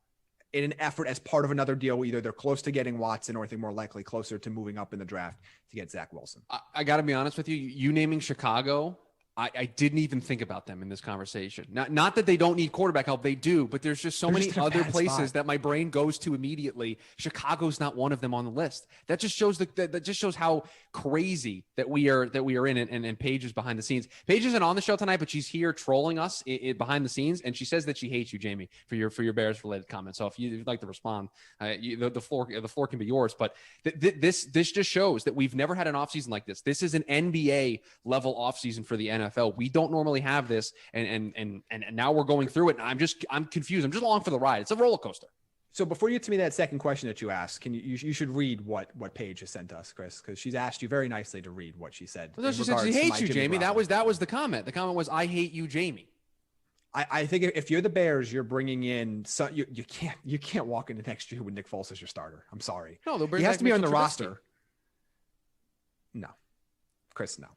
in an effort as part of another deal. Either they're close to getting Watson or I think more likely closer to moving up in the draft to get Zach Wilson. I got to be honest with you. You naming Chicago, I didn't even think about them in this conversation. Not that they don't need quarterback help. They do, but there's just so many other places that my brain goes to immediately. Chicago's not one of them on the list. That just shows that just shows how crazy that we are in, and Paige is behind the scenes. Paige isn't on the show tonight, but she's here trolling us behind the scenes, and she says that she hates you, Jamie, for your Bears related comments. So if you'd like to respond, the floor can be yours. But this just shows that we've never had an offseason like this. This is an NBA level offseason for the NFL. We don't normally have this, and now we're going through it. And I'm confused. I'm just along for the ride. It's a roller coaster. So before you get to me that second question that you asked, you should read what Paige has sent us, Chris, because she's asked you very nicely to read what she said. Well, she said she hates you, Jamie. That was the comment. The comment was, "I hate you, Jamie." I think if you're the Bears, you're bringing in you can't walk into next year with Nick Foles as your starter. I'm sorry. No, he has to be on the roster. No, Chris, no.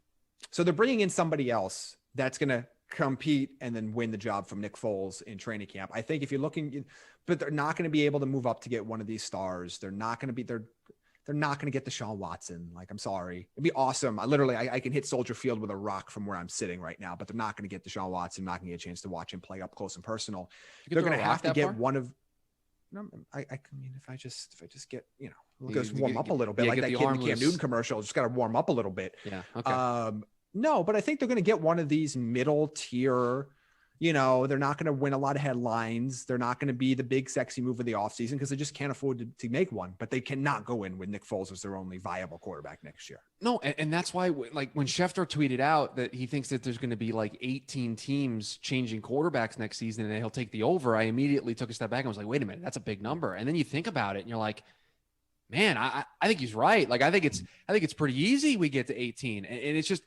So they're bringing in somebody else that's going to compete and then win the job from Nick Foles in training camp. I think if you're looking, but they're not going to be able to move up to get one of these stars. They're not going to get Deshaun Watson. Like, I'm sorry. It'd be awesome. I can hit Soldier Field with a rock from where I'm sitting right now, but they're not going to get Deshaun Watson. Not going to get a chance to watch him play up close and personal. They're going to have to get one of, no, I mean, if I just get, just warm up a little bit, like that kid in the Cam Newton commercial, just got to warm up a little bit. Yeah. Okay. No, but I think they're going to get one of these middle tier, they're not going to win a lot of headlines. They're not going to be the big sexy move of the offseason because they just can't afford to make one, but they cannot go in with Nick Foles as their only viable quarterback next year. No. And that's why, like, when Schefter tweeted out that he thinks that there's going to be like 18 teams changing quarterbacks next season and he'll take the over, I immediately took a step back and was like, wait a minute, that's a big number. And then you think about it and you're like, man, I think he's right. Like, I think it's pretty easy. We get to 18 and it's just,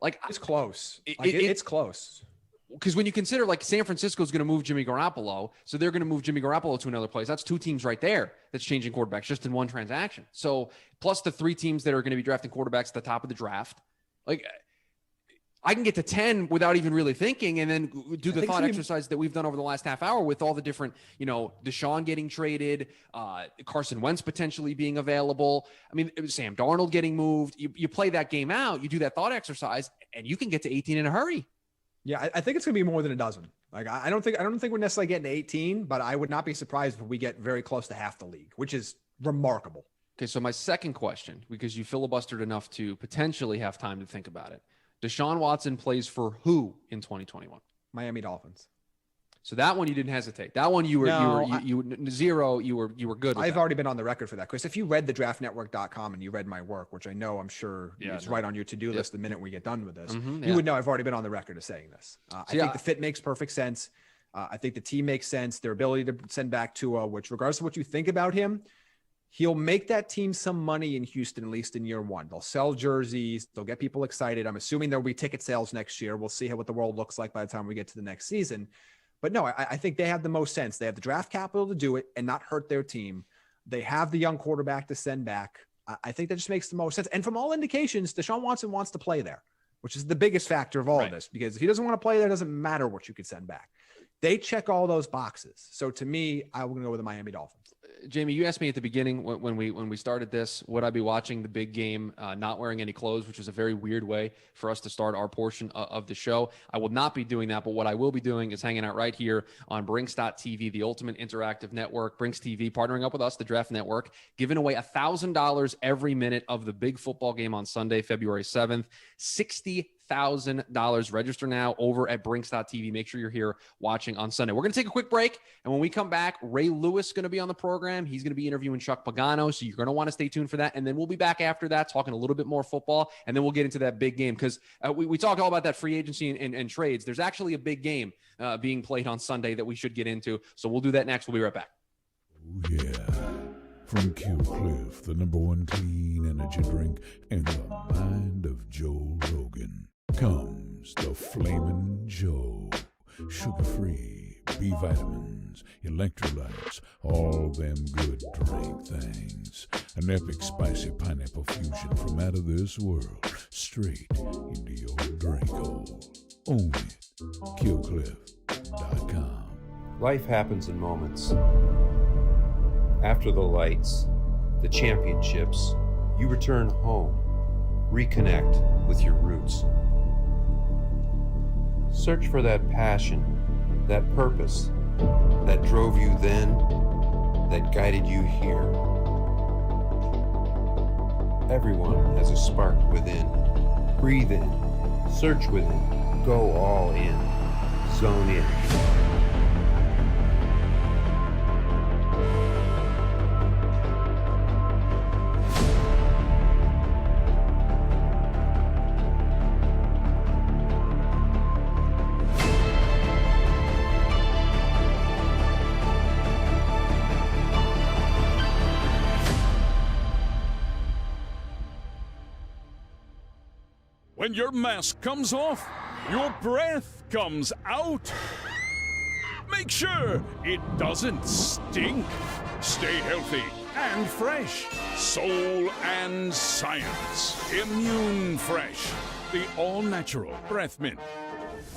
like, it's close. It's close. Because when you consider, like, San Francisco is going to move Jimmy Garoppolo, so they're going to move Jimmy Garoppolo to another place. That's two teams right there that's changing quarterbacks just in one transaction. So plus the three teams that are going to be drafting quarterbacks at the top of the draft. Like, I can get to 10 without even really thinking, and then do the thought exercise that we've done over the last half hour with all the different, Deshaun getting traded, Carson Wentz potentially being available. I mean, Sam Darnold getting moved. You play that game out, you do that thought exercise, and you can get to 18 in a hurry. Yeah, I think it's going to be more than a dozen. Like, I don't think we're necessarily getting to 18, but I would not be surprised if we get very close to half the league, which is remarkable. Okay, so my second question, because you filibustered enough to potentially have time to think about it. Deshaun Watson plays for who in 2021? Miami Dolphins. So that one you didn't hesitate. That one you were zero. You were good. I've already been on the record for that, Chris. If you read thedraftnetwork.com and you read my work, which I know I'm sure is right on your to-do list the minute we get done with this, you would know I've already been on the record of saying this. I think the fit makes perfect sense. I think the team makes sense. Their ability to send back Tua, which regardless of what you think about him, he'll make that team some money in Houston, at least in year one. They'll sell jerseys. They'll get people excited. I'm assuming there'll be ticket sales next year. We'll see what the world looks like by the time we get to the next season. But no, I think they have the most sense. They have the draft capital to do it and not hurt their team. They have the young quarterback to send back. I think that just makes the most sense. And from all indications, Deshaun Watson wants to play there, which is the biggest factor of all of this, because if he doesn't want to play there, it doesn't matter what you could send back. They check all those boxes. So to me, I'm going to go with the Miami Dolphins. Jamie, you asked me at the beginning when we started this, would I be watching the big game not wearing any clothes, which was a very weird way for us to start our portion of the show. I will not be doing that, but what I will be doing is hanging out right here on Brinks.TV, the ultimate interactive network. Brinks TV partnering up with us, the Draft Network, giving away $1,000 every minute of the big football game on Sunday, February 7th. $60,000. Register now over at Brinks.TV. Make sure you're here watching on Sunday. We're going to take a quick break, and when we come back, Ray Lewis is going to be on the program. He's going to be interviewing Chuck Pagano, so you're going to want to stay tuned for that, and then we'll be back after that talking a little bit more football, and then we'll get into that big game, because we talked all about that free agency and trades. There's actually a big game being played on Sunday that we should get into, so we'll do that next. We'll be right back. Oh, yeah. From Kill Cliff, the #1 clean energy drink in the mind of Joe Rogan, comes the Flamin' Joe. Sugar-free, B vitamins, electrolytes, all them good drink things. An epic spicy pineapple fusion from out of this world, straight into your drink hole. Own it. KillCliff.com. Life happens in moments. After the lights, the championships, you return home, reconnect with your roots. Search for that passion, that purpose, that drove you then, that guided you here. Everyone has a spark within. Breathe in, search within, go all in, zone in. When your mask comes off, your breath comes out. Make sure it doesn't stink. Stay healthy and fresh. Soul and science. Immune Fresh. The all-natural breath mint.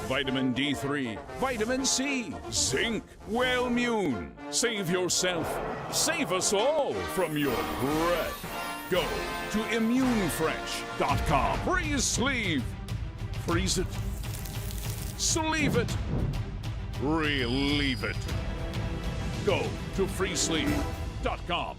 Vitamin D3, vitamin C, zinc, Wellmune. Save yourself, save us all from your breath. Go to immunefresh.com. Freeze sleeve. Freeze it. Sleeve it. Relieve it. Go to freesleeve.com.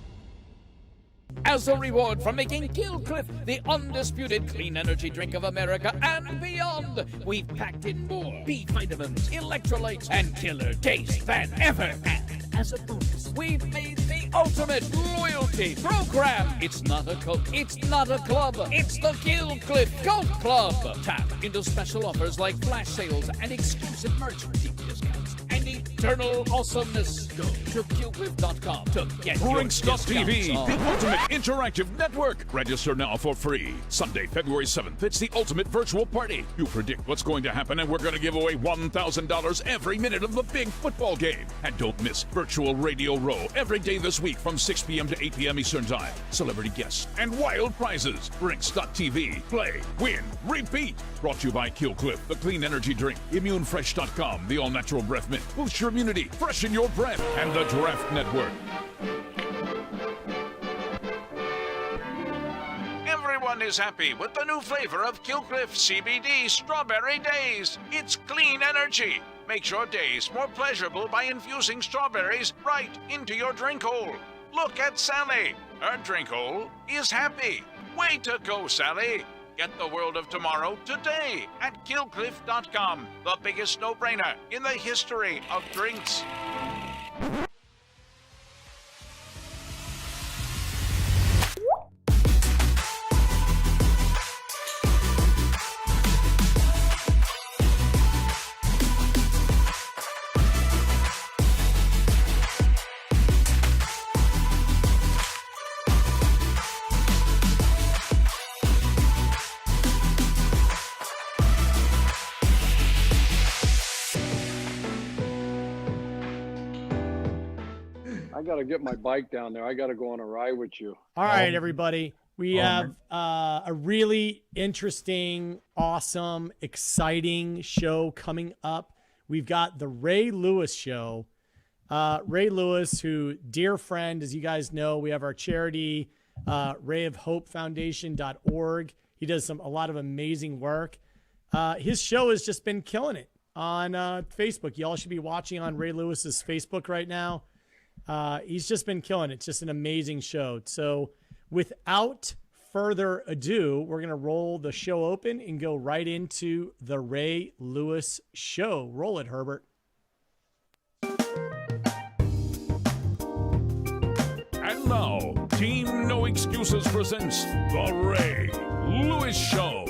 As a reward for making Kill Cliff the undisputed clean energy drink of America and beyond, we've packed in more B vitamins, electrolytes, and killer taste than ever. And as a bonus, we've made the ultimate loyalty program. It's not a cult, it's not a club, it's the Kill Cliff Cult Club. Tap into special offers like flash sales and exclusive merch, deep discounts, and eat eternal awesomeness. Go to QCliff.com to get your Brinks.TV, discounts the on. ultimate interactive network. Register now for free. Sunday, February 7th, it's the ultimate virtual party. You predict what's going to happen, and we're going to give away $1,000 every minute of the big football game. And don't miss Virtual Radio Row every day this week from 6 p.m. to 8 p.m. Eastern Time. Celebrity guests and wild prizes. Brinks.TV. Play, win, repeat. Brought to you by Cliff, the clean energy drink. ImmuneFresh.com, the all-natural breath mint. Boost your immunity, freshen your breath. And the Draft Network. Everyone is happy with the new flavor of Cliff CBD Strawberry Days. It's clean energy. Makes your days more pleasurable by infusing strawberries right into your drink hole. Look at Sally. Her drink hole is happy. Way to go, Sally. Get the world of tomorrow today at killcliff.com. The biggest no-brainer in the history of drinks. I got to get my bike down there. I got to go on a ride with you. All right, everybody. We have a really interesting, awesome, exciting show coming up. We've got the Ray Lewis Show. Ray Lewis, who, dear friend, as you guys know, we have our charity, rayofhopefoundation.org. He does a lot of amazing work. His show has just been killing it on Facebook. Y'all should be watching on Ray Lewis's Facebook right now. He's just been killing it. It's just an amazing show. So without further ado, we're going to roll the show open and go right into the Ray Lewis Show. Roll it, Herbert. And now, Team No Excuses presents The Ray Lewis Show.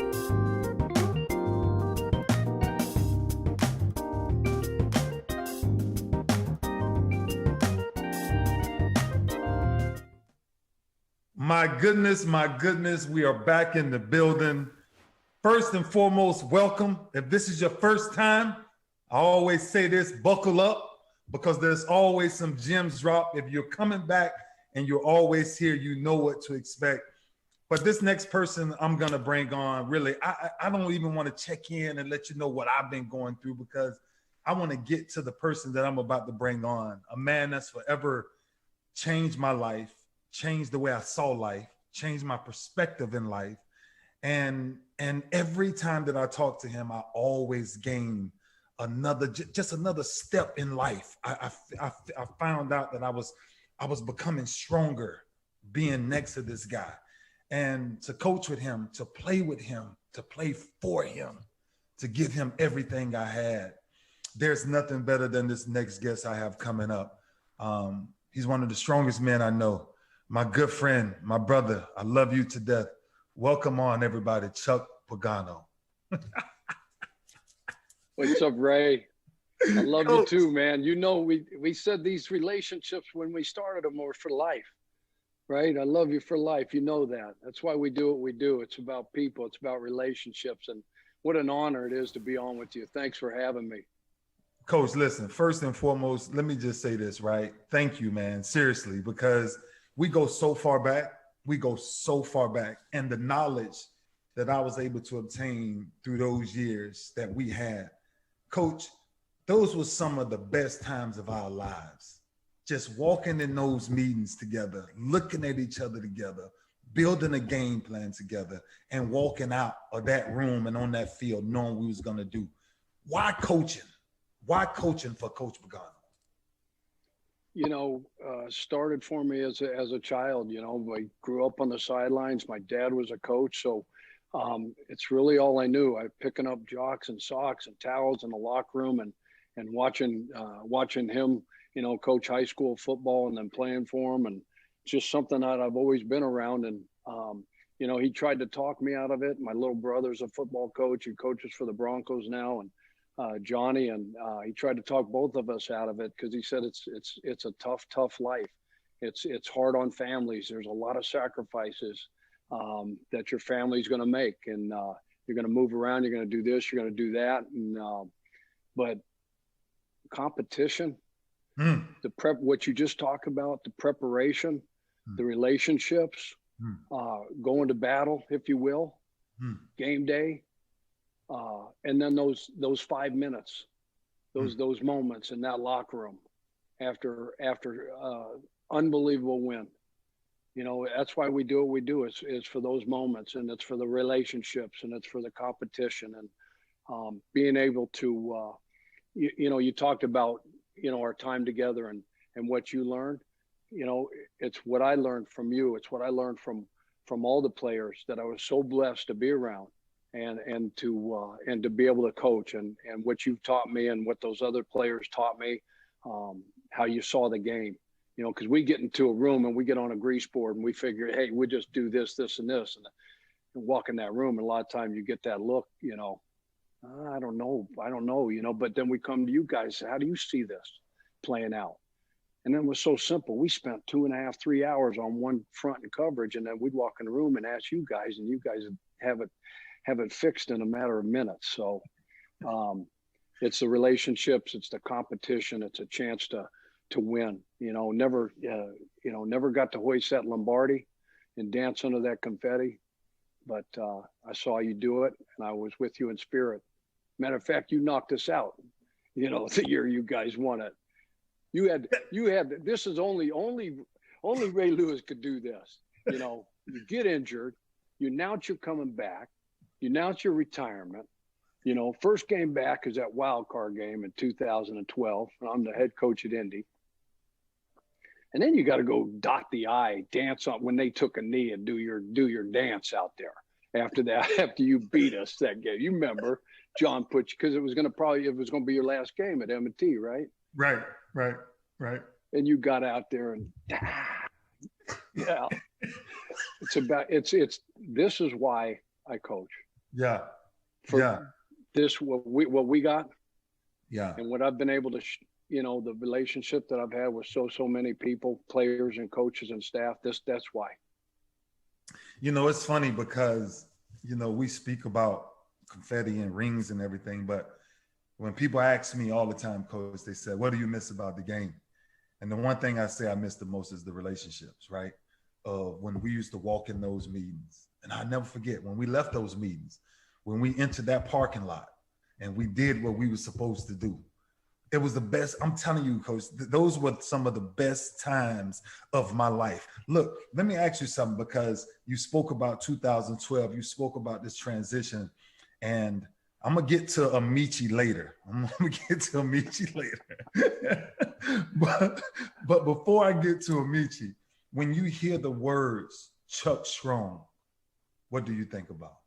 My goodness, we are back in the building. First and foremost, welcome. If this is your first time, I always say this, buckle up, because there's always some gems drop. If you're coming back and you're always here, you know what to expect. But this next person I'm gonna bring on, really, I don't even want to check in and let you know what I've been going through, because I want to get to the person that I'm about to bring on, a man that's forever changed my life, changed the way I saw life, changed my perspective in life. And every time that I talk to him, I always gain just another step in life. I found out that I was becoming stronger being next to this guy, and to coach with him, to play with him, to play for him, to give him everything I had. There's nothing better than this next guest I have coming up. He's one of the strongest men I know. My good friend, my brother, I love you to death. Welcome on, everybody, Chuck Pagano. What's up, Ray? I love you too, man. You know, we said these relationships when we started them were for life, right? I love you for life. You know that. That's why we do what we do. It's about people. It's about relationships. And what an honor it is to be on with you. Thanks for having me. Coach, listen, first and foremost, let me just say this, right? Thank you, man. Seriously, because we go so far back. And the knowledge that I was able to obtain through those years that we had, Coach, those were some of the best times of our lives. Just walking in those meetings together, looking at each other together, building a game plan together, and walking out of that room and on that field knowing we was going to do. Why coaching? Why coaching for Coach Pagano? You know, started for me as a child. You know, I grew up on the sidelines. My dad was a coach, so it's really all I knew. I picking up jocks and socks and towels in the locker room, and watching him, you know, coach high school football and then playing for him, and just something that I've always been around. And you know, he tried to talk me out of it. My little brother's a football coach. He coaches for the Broncos now, and Johnny, and he tried to talk both of us out of it because he said it's a tough life. It's hard on families. There's a lot of sacrifices that your family's going to make, and you're going to move around. You're going to do this. You're going to do that, and but competition, the prep, what you just talked about, the preparation, the relationships, going to battle, if you will, game day, and then those 5 minutes, those moments in that locker room after unbelievable win. You know, that's why we do what we do. Is for those moments, and it's for the relationships, and it's for the competition, and being able to, you know, you talked about, you know, our time together and what you learned. You know, it's what I learned from you. It's what I learned from all the players that I was so blessed to be around, and to be able to coach, and what you've taught me and what those other players taught me, how you saw the game. You know, because we get into a room and we get on a grease board and we figure, hey, we just do this, this, and this, and walk in that room. And a lot of times you get that look, you know, I don't know, you know. But then we come to you guys. How do you see this playing out? And then it was so simple. We spent 2.5, 3 hours on one front and coverage, and then we'd walk in the room and ask you guys, and you guys have it fixed in a matter of minutes. So it's the relationships, it's the competition, it's a chance to win. You know, never got to hoist that Lombardi and dance under that confetti, but I saw you do it, and I was with you in spirit. Matter of fact, you knocked us out, you know, the year you guys won it. You had this is only Ray Lewis could do this. You know, you get injured, you announce you're coming back, you announce your retirement. You know, first game back is that wild card game in 2012. I'm the head coach at Indy. And then you got to go dot the I, dance on when they took a knee, and do your dance out there. After that, after you beat us that game, you remember John put you, because it was going to be your last game at M&T, right? Right. And you got out there and yeah, this is why I coach. Yeah. This what we got. Yeah. And what I've been able to. You know, the relationship that I've had with so many people, players and coaches and staff, that's why. You know, it's funny because, you know, we speak about confetti and rings and everything, but when people ask me all the time, Coach, they say, what do you miss about the game? And the one thing I say I miss the most is the relationships, right? When we used to walk in those meetings. And I never forget when we left those meetings, when we entered that parking lot and we did what we were supposed to do. It was the best. I'm telling you, Coach, those were some of the best times of my life. Look, let me ask you something, because you spoke about 2012. You spoke about this transition, and I'm going to get to Amici later. But before I get to Amici, when you hear the words Chuck Strong, what do you think about?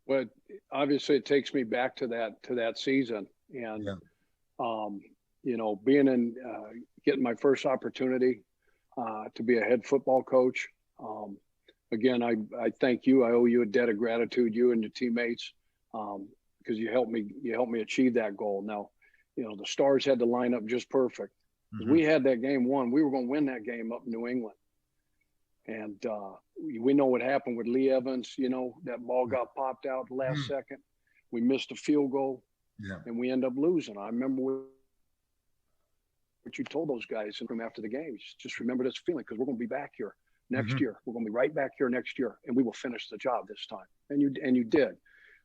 Well, obviously it takes me back to that season. And, you know, being getting my first opportunity to be a head football coach. Again, I thank you. I owe you a debt of gratitude, you and your teammates, because you helped me achieve that goal. Now, you know, the stars had to line up just perfect. Mm-hmm. We had that game won. We were going to win that game up in New England. And we know what happened with Lee Evans. You know, that ball got popped out the last second. We missed a field goal. Yeah. And we end up losing. I remember what you told those guys after the game. Just remember this feeling, because we're going to be back here next year. We're going to be right back here next year, and we will finish the job this time. And you did.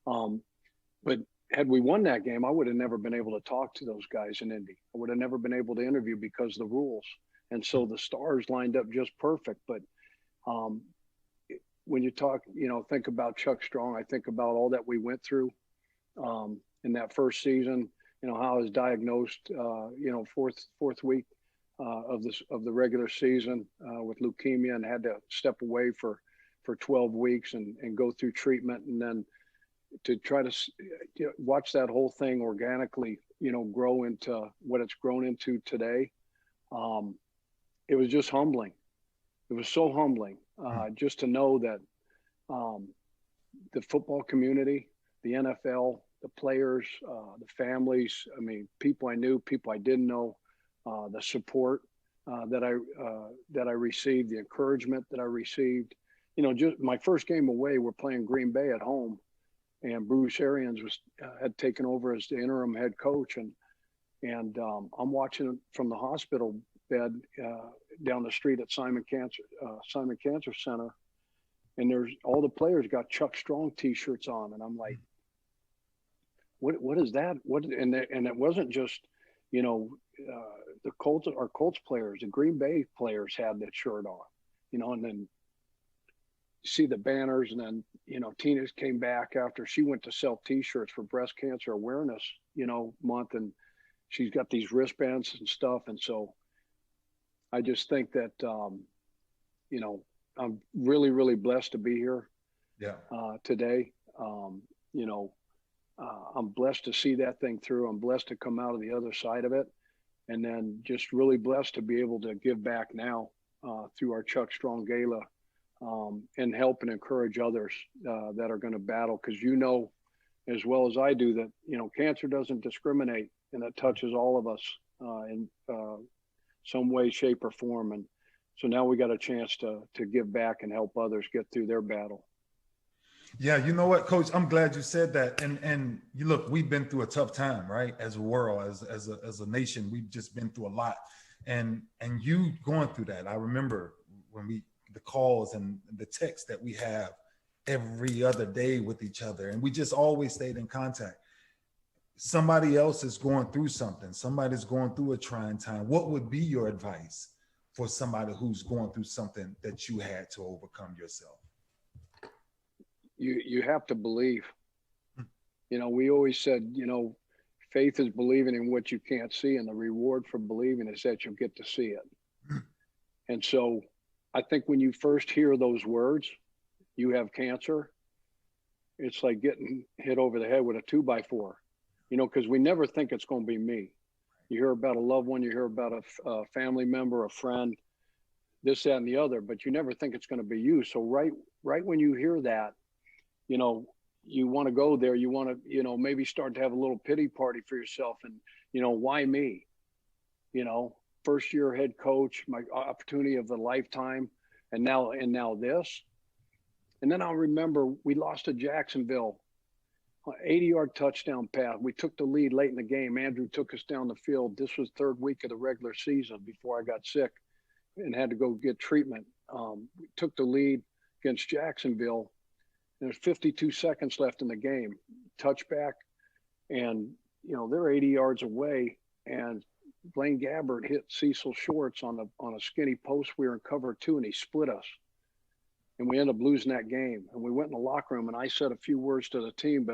But had we won that game, I would have never been able to talk to those guys in Indy. I would have never been able to interview because of the rules. And so the stars lined up just perfect. But when you talk, you know, think about Chuck Strong, I think about all that we went through. In that first season, you know, how I was diagnosed, you know, fourth week of the regular season with leukemia, and had to step away for 12 weeks and go through treatment, and then to try to watch that whole thing organically, you know, grow into what it's grown into today. It was just humbling. It was so humbling just to know that the football community, the NFL, the players, the families. I mean, people I knew, people I didn't know, the support that I received, the encouragement that I received. You know, just my first game away, we're playing Green Bay at home, and Bruce Arians had taken over as the interim head coach, and I'm watching from the hospital bed down the street at Simon Cancer Center, and there's all the players got Chuck Strong T-shirts on, and I'm like, what is that? And it wasn't just, you know, the Colts players, the Green Bay players had that shirt on, you know, and then see the banners, and then, you know, Tina came back after she went to sell T-shirts for Breast Cancer Awareness, you know, month, and she's got these wristbands and stuff, and so I just think that you know, I'm really, really blessed to be here. Yeah. Today, you know, I'm blessed to see that thing through. I'm blessed to come out of the other side of it, and then just really blessed to be able to give back now through our Chuck Strong Gala, and help and encourage others that are going to battle, because you know as well as I do that, you know, cancer doesn't discriminate, and it touches all of us in some way, shape, or form. And so now we got a chance to give back and help others get through their battle. Yeah, you know what, Coach? I'm glad you said that. And you look, we've been through a tough time, right? As a world, as a nation, we've just been through a lot. And you going through that. I remember when the calls and the texts that we have every other day with each other, and we just always stayed in contact. Somebody else is going through something. Somebody's going through a trying time. What would be your advice for somebody who's going through something that you had to overcome yourself? You have to believe. You know, we always said, you know, faith is believing in what you can't see, and the reward for believing is that you'll get to see it. And so I think when you first hear those words, you have cancer, it's like getting hit over the head with a 2x4, you know, because we never think it's going to be me. You hear about a loved one, you hear about a family member, a friend, this, that, and the other, but you never think it's going to be you. So right when you hear that, you know, you want to go there. You want to, you know, maybe start to have a little pity party for yourself, and, you know, why me? You know, first year head coach, my opportunity of a lifetime, and now this. And then I'll remember we lost to Jacksonville, 80-yard touchdown pass. We took the lead late in the game. Andrew took us down the field. This was third week of the regular season before I got sick and had to go get treatment. We took the lead against Jacksonville. There's 52 seconds left in the game. Touchback, and, you know, they're 80 yards away, and Blaine Gabbert hit Cecil Shorts on a skinny post. We were in cover 2, and he split us. And we ended up losing that game. And we went in the locker room, and I said a few words to the team,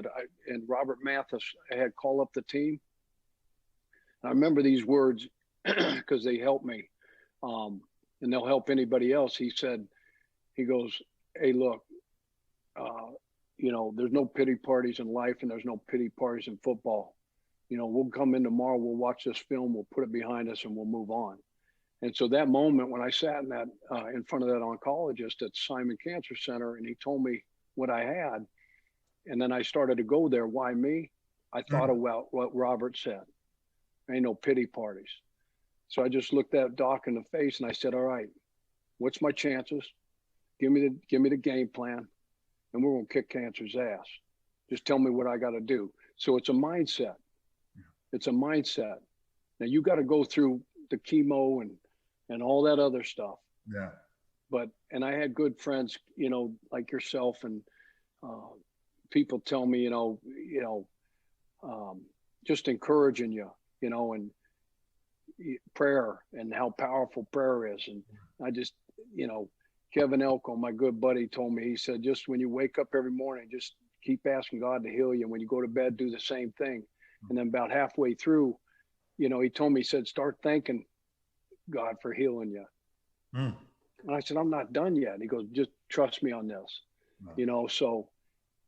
and Robert Mathis had called up the team. And I remember these words because they helped me, and they'll help anybody else. He goes, hey, look, you know, there's no pity parties in life, and there's no pity parties in football. You know, we'll come in tomorrow, we'll watch this film, we'll put it behind us, and we'll move on. And so that moment when I sat in that in front of that oncologist at Simon Cancer Center, and he told me what I had, and then I started to go there. Why me? I thought about what Robert said. Ain't no pity parties. So I just looked that doc in the face, and I said, all right, what's my chances? Give me the game plan, and we're gonna kick cancer's ass. Just tell me what I got to do. So it's a mindset. It's a mindset. Now you got to go through the chemo and all that other stuff. Yeah. And I had good friends, you know, like yourself, and people tell me, just encouraging you, you know, and prayer, and how powerful prayer is. And I just, you know, Kevin Elko, my good buddy, told me, he said, just when you wake up every morning, just keep asking God to heal you. And when you go to bed, do the same thing. And then about halfway through, you know, he told me, he said, start thanking God for healing you. And I said, I'm not done yet. And he goes, just trust me on this. You know, so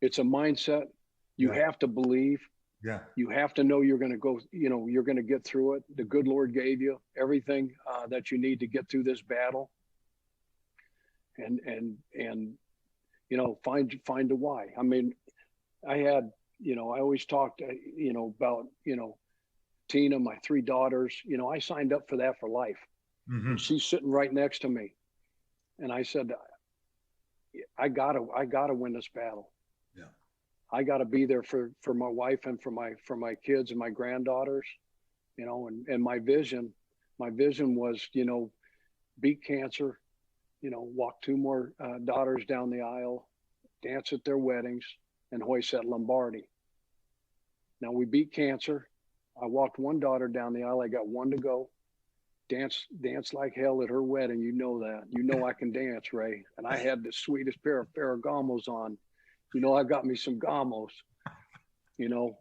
it's a mindset. You have to believe. Yeah. You have to know you're going to go, you know, you're going to get through it. The good Lord gave you everything that you need to get through this battle. And you know, find the why. I mean, I had I always talked, about, Tina, my 3 daughters. I signed up for that for life. Mm-hmm. And she's sitting right next to me. And I said, I gotta win this battle. Yeah. I gotta be there for my wife and for my kids and my granddaughters, and my vision was, beat cancer, walk 2 more daughters down the aisle, dance at their weddings, and hoist that Lombardi. Now we beat cancer. I walked 1 daughter down the aisle. I got 1 to go. Dance like hell at her wedding. You know that. I can dance, Ray. And I had the sweetest pair of Ferragamos on. I got me some Gamos,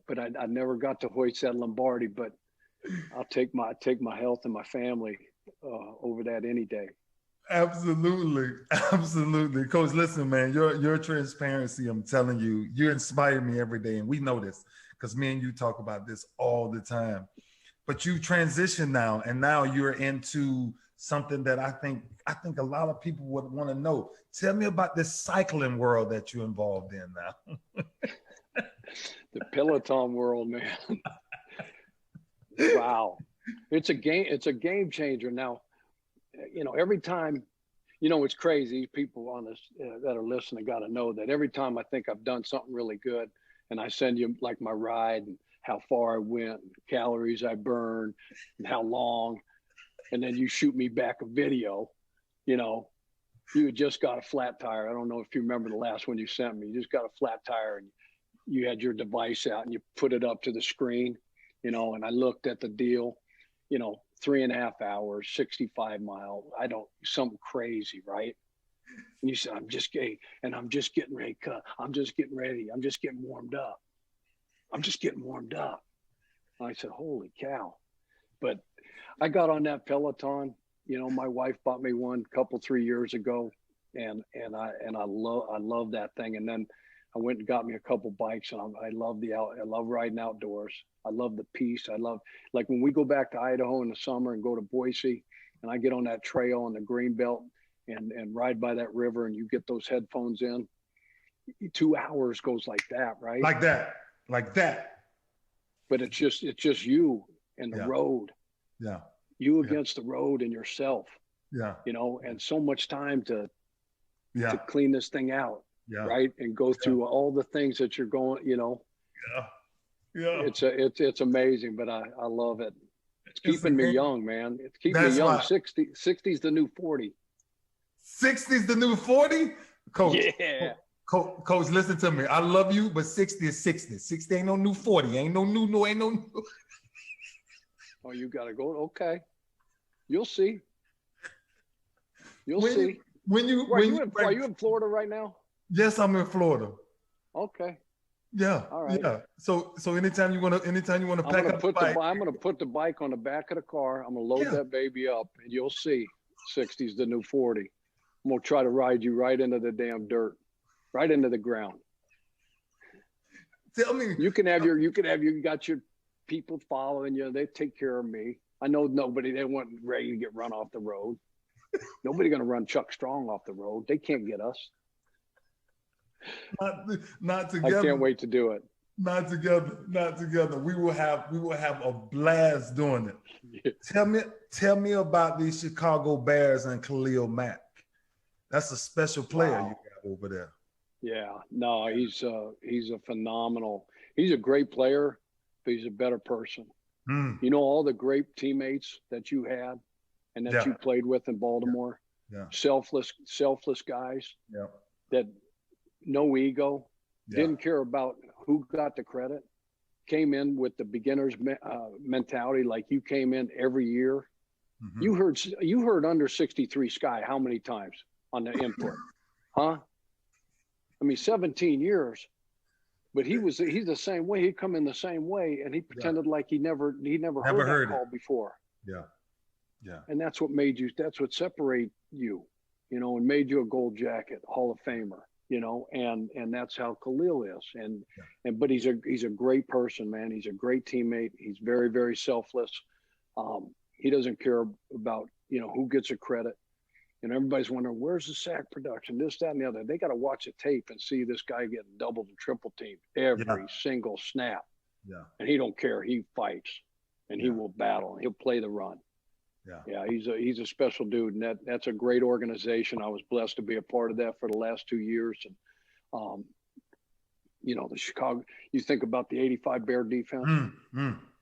but I never got to hoist that Lombardi. But I'll take my health and my family over that any day. Absolutely. Absolutely. Coach, listen, man, your transparency, I'm telling you, you inspire me every day. And we know this because me and you talk about this all the time. But you transition now, and now you're into something that I think a lot of people would want to know. Tell me about this cycling world that you're involved in now. The Peloton world, man. Wow. It's a game changer. Now, every time, it's crazy. People on this that are listening got to know that every time I think I've done something really good, and I send you like my ride and how far I went, and calories I burned, and how long, and then you shoot me back a video, you had just got a flat tire. I don't know if you remember the last one you sent me. You just got a flat tire, and you had your device out, and you put it up to the screen, and I looked at the deal, 3.5 hours, 65 mile, something crazy, right? And you said, I'm just getting ready to cut. I'm just getting warmed up. I said, holy cow. But I got on that Peloton. My wife bought me one 3 years ago, and I love that thing. And then I went and got me a couple bikes, and I love riding outdoors. I love the peace. I love, like, when we go back to Idaho in the summer and go to Boise, and I get on that trail on the green belt and ride by that river, and you get those headphones in, 2 hours goes like that, right? Like that. But it's just you and the road. Yeah. You against the road and yourself. Yeah. And so much time to clean this thing out. Yeah. Right. And go through all the things that you're going, Yeah. It's amazing, but I love it. It's keeping me young, man. It's keeping me young. 60's the new 40. 60's the new 40? Coach. Yeah. Coach, listen to me. I love you, but 60 is 60. 60 ain't no new 40. Ain't no new. Oh, you got to go. Okay. You'll see. You'll see. Are you in Florida right now? Yes, I'm in Florida. Okay. Yeah. All right. Yeah. So anytime you want to pack up the bike. I'm going to put the bike on the back of the car. I'm going to load that baby up, and you'll see 60's the new 40. I'm going to try to ride you right into the damn dirt, right into the ground. Tell me. You got your people following you. They take care of me. I know they want Ray to get run off the road. Nobody going to run Chuck Strong off the road. They can't get us. Not together. I can't wait to do it. Not together. We will have a blast doing it. Yeah. Tell me about these Chicago Bears and Khalil Mack. That's a special player you got over there. Yeah, no, he's a phenomenal. He's a great player, but he's a better person. All the great teammates that you had and that you played with in Baltimore. Yeah. Selfless guys. Yeah. That no ego, didn't care about who got the credit. Came in with the beginner's mentality, like you came in every year. Mm-hmm. You heard under 63 Sky how many times on the input, huh? I mean, 17 years, but he's the same way. He'd come in the same way, and he pretended like he never heard that call before. Yeah, yeah. And that's what separated you, and made you a gold jacket, Hall of Famer, and that's how Khalil is. But he's a great person, man. He's a great teammate. He's very, very selfless. He doesn't care about, who gets a credit. everybody's wondering, where's the sack production, this, that, and the other. They got to watch the tape and see this guy getting doubled and triple teamed every single snap. Yeah. And he don't care. He fights, and he will battle. He'll play the run. Yeah, he's a special dude, and that's a great organization. I was blessed to be a part of that for the last 2 years. And the Chicago. You think about the '85 Bear defense,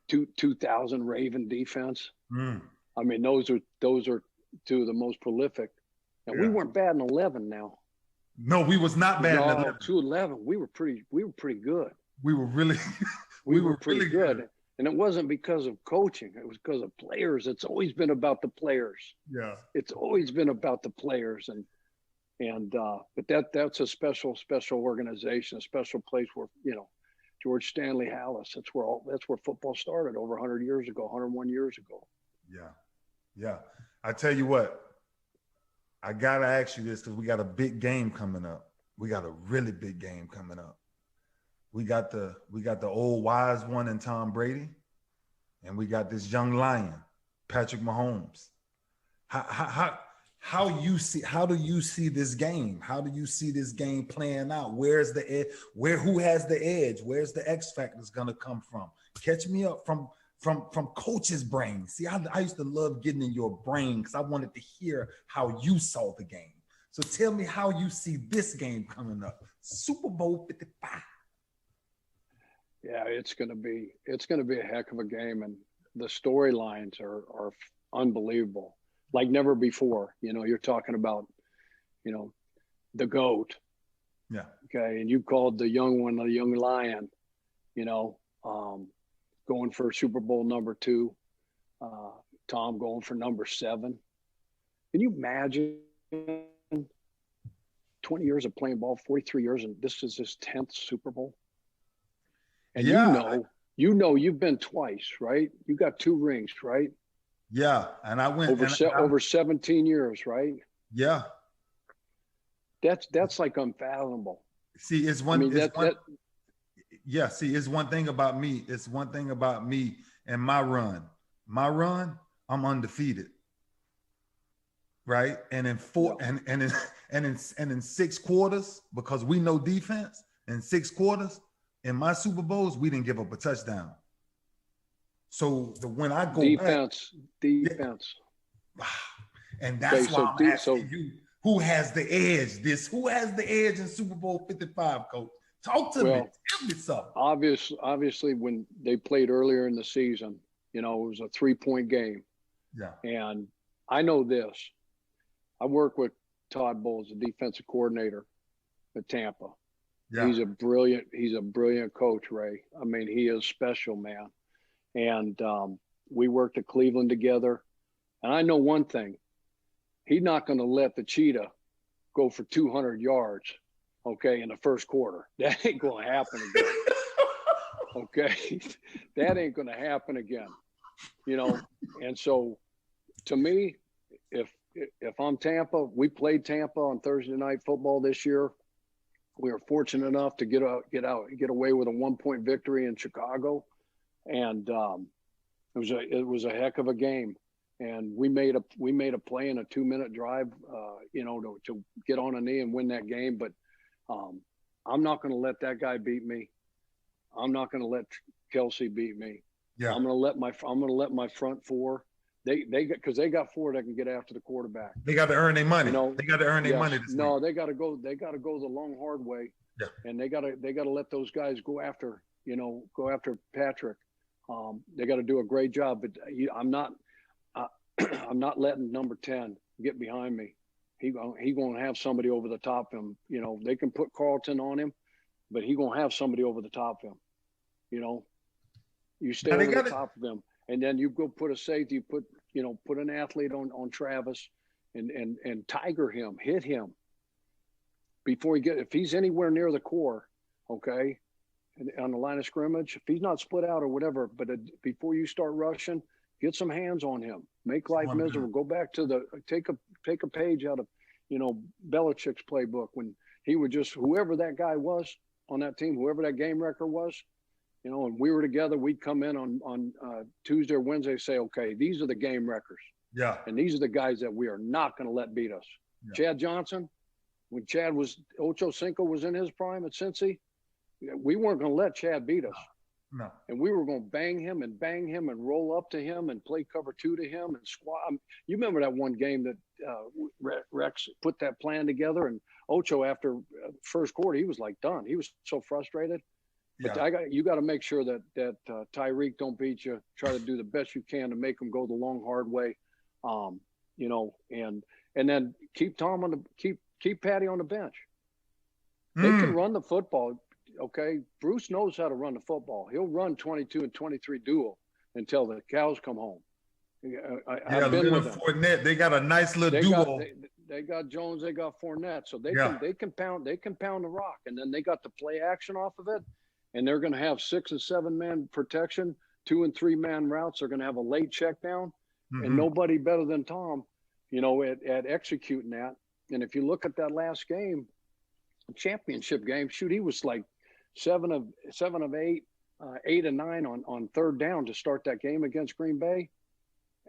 2000 Raven defense. I mean, those are two of the most prolific. And we weren't bad in 11. Now, no, we was not bad. No, 211. We were pretty good. We were really, we were pretty really good. And it wasn't because of coaching. It was because of players. It's always been about the players. Yeah. It's always been about the players. But that's a special organization, a special place where, George Stanley Hallis, that's where football started over 100 years ago, 101 years ago. Yeah. Yeah. I tell you what, I got to ask you this because we got a big game coming up. We got a really big game coming up. We got the old wise one in Tom Brady, and we got this young lion, Patrick Mahomes. How do you see this game? How do you see this game playing out? Where's the edge? Who has the edge? Where's the X factor gonna come from? Catch me up from coach's brain. See, I used to love getting in your brain because I wanted to hear how you saw the game. So tell me how you see this game coming up. Super Bowl 55. Yeah, it's gonna be a heck of a game, and the storylines are unbelievable, like never before. You're talking about, the GOAT. Yeah. Okay, and you called the young one the young lion. Going for Super Bowl number 2, Tom going for number 7. Can you imagine 20 years of playing ball, 43 years, and this is his 10th Super Bowl? And you've been twice, right? You got 2 rings, right? Yeah, and I went over 17 years, right? Yeah. That's like unfathomable. See, it's one. See, it's one thing about me. It's one thing about me and my run. I'm undefeated. Right? And in in 6 quarters, because we know defense, in 6 quarters, in my Super Bowls, we didn't give up a touchdown. So when I go defense, and that's why I'm asking you, who has the edge? Who has the edge in Super Bowl 55, Coach? Talk to me. Tell me something. Obviously, when they played earlier in the season, it was a 3-point game. Yeah. And I know this. I work with Todd Bowles, the defensive coordinator at Tampa. Yeah. He's a brilliant coach, Ray. I mean, he is special, man. And we worked at Cleveland together. And I know one thing. He's not going to let the cheetah go for 200 yards, okay, in the first quarter. That ain't going to happen again. Okay? That ain't going to happen again. And so to me, if I'm Tampa, we played Tampa on Thursday Night Football this year. We were fortunate enough to get away with a 1-point victory in Chicago. And it was a heck of a game. And we made a play in a 2-minute drive, to get on a knee and win that game. But I'm not going to let that guy beat me. I'm not going to let Kelsey beat me. Yeah. I'm going to let my front 4. Because they got 4 that can get after the quarterback. They got to earn their money. They got to earn their money. They got to go the long hard way. Yeah. And they got to let those guys go after Patrick. They got to do a great job. But I'm not letting number 10 get behind me. He gonna have somebody over the top of him. They can put Carlton on him, but he gonna have somebody over the top of him. You stay over the top of him, and then you go put a safety, put an athlete on Travis, and tiger him, hit him before if he's anywhere near the core, okay, on the line of scrimmage, if he's not split out or whatever, but before you start rushing, get some hands on him, make life miserable. Go back to take a page out of, Belichick's playbook when he would just, whoever that guy was on that team, whoever that game wrecker was, and we were together, we'd come in on Tuesday or Wednesday, say, okay, these are the game wreckers. Yeah. And these are the guys that we are not going to let beat us. Yeah. Chad Johnson, when Ocho Cinco was in his prime at Cincy, we weren't going to let Chad beat us. No. And we were going to bang him and roll up to him and play cover 2 to him and squat. You remember that one game that Rex put that plan together, and Ocho, after first quarter, he was like done. He was so frustrated. But you got to make sure that Tyreek don't beat you. Try to do the best you can to make him go the long, hard way. You know, and then keep Patty on the bench. They can run the football. Okay, Bruce knows how to run the football. He'll run 22 and 23 dual until the cows come home. I've been with them. Fournette, they got a nice little duo. They got Jones, they got Fournette, so they can pound the rock, and then they got the play action off of it, and they're going to have 6 and 7 man protection, 2 and 3 man routes. They're going to have a late check down, and nobody better than Tom, you know, at executing that. And if you look at that last game, championship game, shoot, he was like 7 of 8, 8 and 9 on third down to start that game against Green Bay.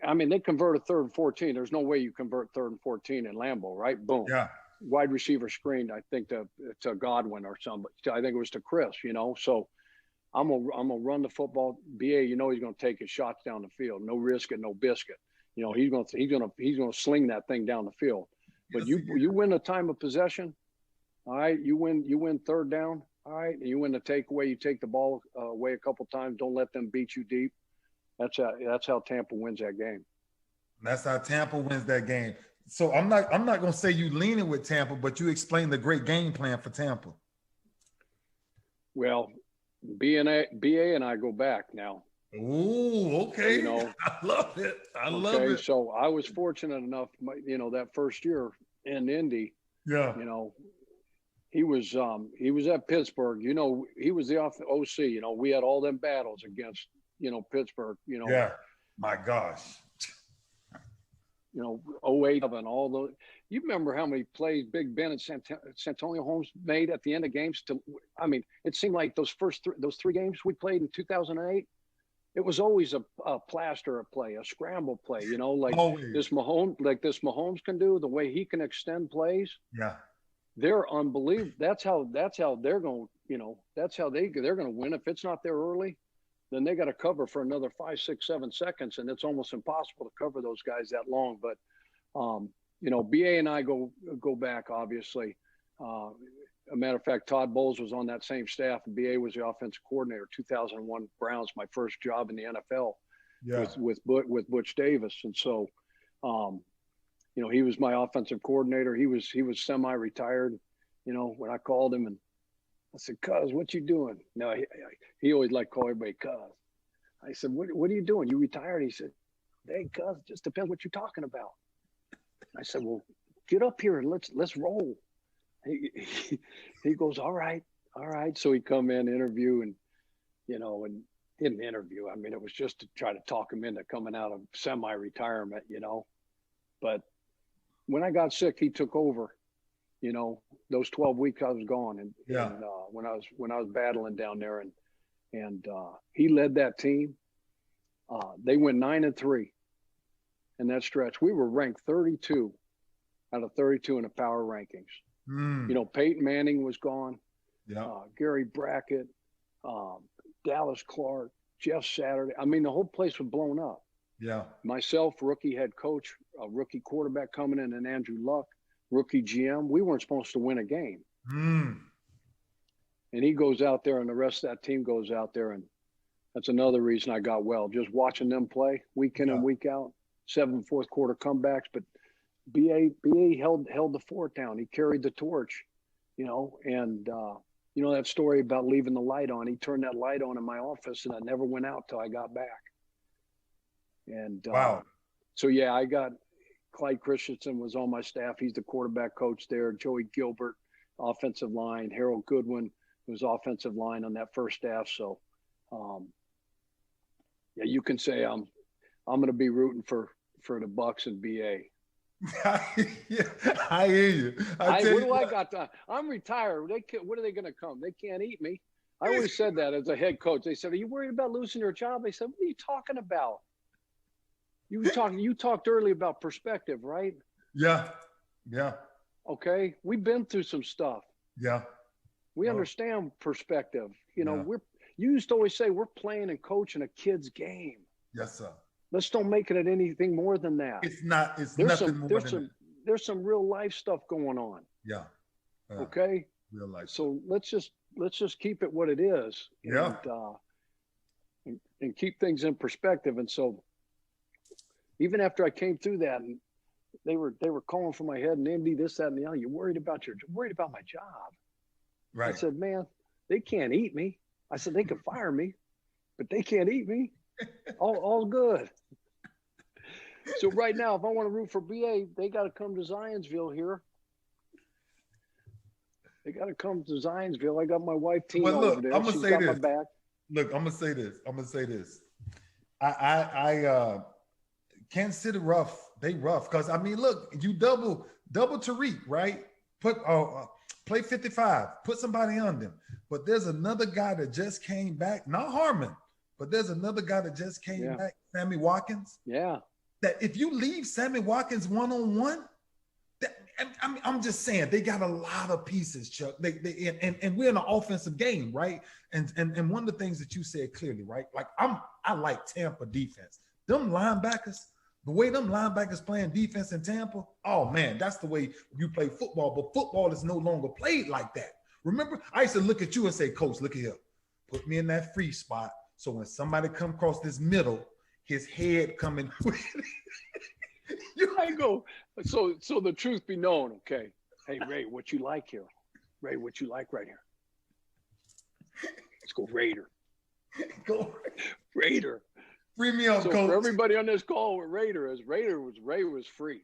I mean, they converted 3rd and 14. There's no way you convert 3rd and 14 in Lambeau, right? Boom. Yeah. Wide receiver screen, I think to Godwin or somebody. I think it was to Chris, you know. So I'm gonna run the football. BA, you know, he's gonna take his shots down the field. No risk and no biscuit. You know, he's gonna sling that thing down the field. But you win the time of possession. All right, you win 3rd down. All right, you win the takeaway. You take the ball away a couple times. Don't let them beat you deep. That's how Tampa wins that game. That's how Tampa wins that game. So I'm not gonna say you leaning with Tampa, but you explain the great game plan for Tampa. Well, BA and I go back now. Ooh, okay. You know, I love it. I love it. So I was fortunate enough, you know, that first year in Indy. Yeah. You know, he was at Pittsburgh. You know, he was the OC. You know, we had all them battles against, you know, Pittsburgh. You know. Yeah. My gosh. You know, 08 and all those. You remember how many plays Big Ben and Santonio Holmes made at the end of games? I mean, it seemed like those three games we played in 2008. It was always a plaster play, a scramble play. You know, like this Mahomes can do, the way he can extend plays. Yeah, they're unbelievable. That's how they're going. You know, that's how they're going to win. If it's not there early, then they got to cover for another 5, 6, 7 seconds, and it's almost impossible to cover those guys that long. But you know, BA and I go back, obviously. A matter of fact, Todd Bowles was on that same staff, and BA was the offensive coordinator. 2001 Browns, my first job in the NFL, with Butch Davis, and so, you know, he was my offensive coordinator. He was semi-retired. You know, when I called him and I said, "Cuz, what you doing?" No, he always liked to call everybody "Cuz." I said, "What are you doing? You retired?" He said, "Hey, Cuz, it just depends what you're talking about." I said, "Well, get up here and let's roll." He goes, all right. So he come in, interview, and, you know, and didn't interview. I mean, it was just to try to talk him into coming out of semi-retirement, you know. But when I got sick, he took over. You know, those 12 weeks I was gone, and when I was battling down there, and he led that team. They went 9-3 in that stretch. We were ranked 32 out of 32 in the power rankings. You know, Peyton Manning was gone. Yeah. Gary Brackett, Dallas Clark, Jeff Saturday. I mean, the whole place was blown up. Yeah. Myself, rookie head coach, a rookie quarterback coming in, and Andrew Luck, rookie GM. We weren't supposed to win a game. And he goes out there, and the rest of that team goes out there, and that's another reason I got well. Just watching them play week in and week out, 7 fourth quarter comebacks, but BA held the fort down. He carried the torch, you know, and you know that story about leaving the light on. He turned that light on in my office, and I never went out till I got back. And wow. So yeah, I got Clyde Christensen was on my staff. He's the quarterback coach there. Joey Gilbert, offensive line. Harold Goodwin was offensive line on that first staff. So yeah, you can say I'm going to be rooting for the Bucks and BA. Yeah, I hear you. I got? I'm retired. What are they going to come? They can't eat me. I always said that as a head coach. They said, "Are you worried about losing your job?" I said, "What are you talking about?" You talked earlier about perspective, right? Yeah. Yeah. Okay. We've been through some stuff. Yeah. We understand perspective. You know, Yeah. you used to always say we're playing and coaching a kid's game. Yes, sir. Let's don't make it anything more than that. It's not. It's There's nothing some more there's than some that. there's some real life stuff going on. Yeah. Okay. Real life. So let's just keep it what it is. Yeah. And keep things in perspective. And so even after I came through that, and they were calling for my head and Indy, this, that, and the other. You're worried about my job. Right. I said, man, they can't eat me. I said, they can fire me, but they can't eat me. All good. So right now, if I want to root for BA, they got to come to Zionsville here. They got to come to Zionsville. I got my wife Tina Well, look, over there. I'm gonna She's say got this. my back. Look, I'm gonna say this. I Kansas City rough. They rough because I mean, look, you double Tariq, right? Play 55. Put somebody on them. But there's another guy that just came back. Not Harmon, but there's another guy that just came back. Sammy Watkins. Yeah. That if you leave Sammy Watkins one-on-one, I'm just saying they got a lot of pieces, Chuck. And we're in an offensive game, right? And one of the things that you said clearly, right? Like I like Tampa defense. Them linebackers, the way them linebackers playing defense in Tampa, oh man, that's the way you play football. But football is no longer played like that. Remember, I used to look at you and say, Coach, look at here. Put me in that free spot. So when somebody come across this middle, his head coming. I go, so the truth be known, okay. Hey, Ray, what you like here? Ray, what you like right here? Let's go Raider. Go Raider. Free me up, so Coach. For everybody on this call, what Ray was free.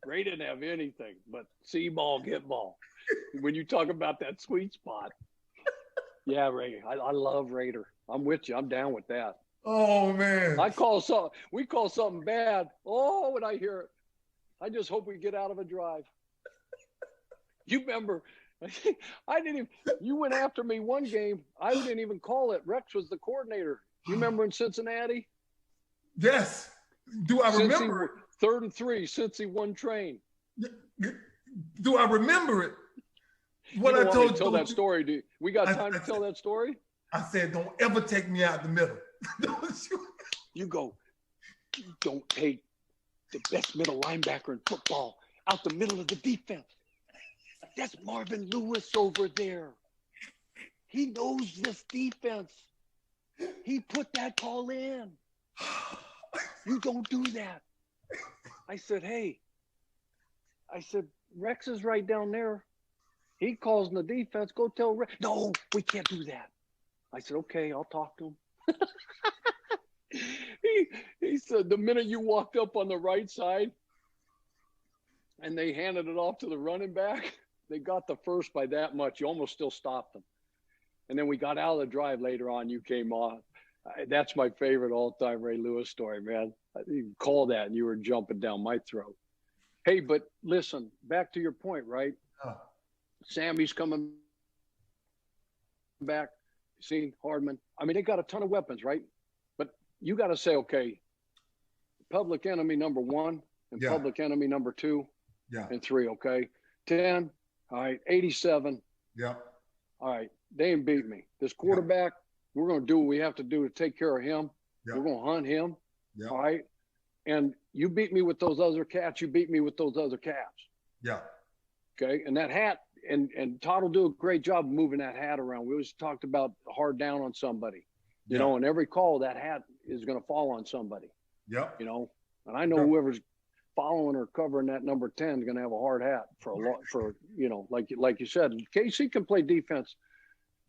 Ray didn't have anything but see ball, get ball. When you talk about that sweet spot, yeah, Ray, I love Raider. I'm with you. I'm down with that. Oh man. We call something bad. Oh, when I hear it, I just hope we get out of a drive. You remember, you went after me one game. I didn't even call it. Rex was the coordinator. You remember in Cincinnati? Yes. Do I remember it? 3rd and 3, Cincy won train. Do I remember it? What I told you. Tell that story. We got time to tell that story? I said, don't ever take me out the middle. You go, don't take the best middle linebacker in football out the middle of the defense. That's Marvin Lewis over there. He knows this defense. He put that call in. You don't do that. I said, hey. I said, Rex is right down there. He calls in the defense. Go tell Rex. No, we can't do that. I said, okay, I'll talk to him. He said the minute you walked up on the right side and they handed it off to the running back, they got the first by that much. You almost still stopped them. And then we got out of the drive later on. You came on. That's my favorite all-time Ray Lewis story, man. You call that and you were jumping down my throat. Hey, but listen, back to your point, right? Sammy's coming back. Seen Hardman. I mean, they got a ton of weapons, right? But you got to say, okay, public enemy number 1 and public enemy number 2 and 3, okay? 10, all right, 87. Yeah. All right, they ain't beat me. This quarterback, we're going to do what we have to do to take care of him. We're going to hunt him, all right? And you beat me with those other cats. You beat me with those other cats. Yeah. Okay, and that hat, and Todd will do a great job of moving that hat around. We always talked about hard down on somebody, you know, and every call that hat is going to fall on somebody. Yeah. You know, and I know whoever's following or covering that number 10 is going to have a hard hat for a lot, you know, like you said, KC can play defense.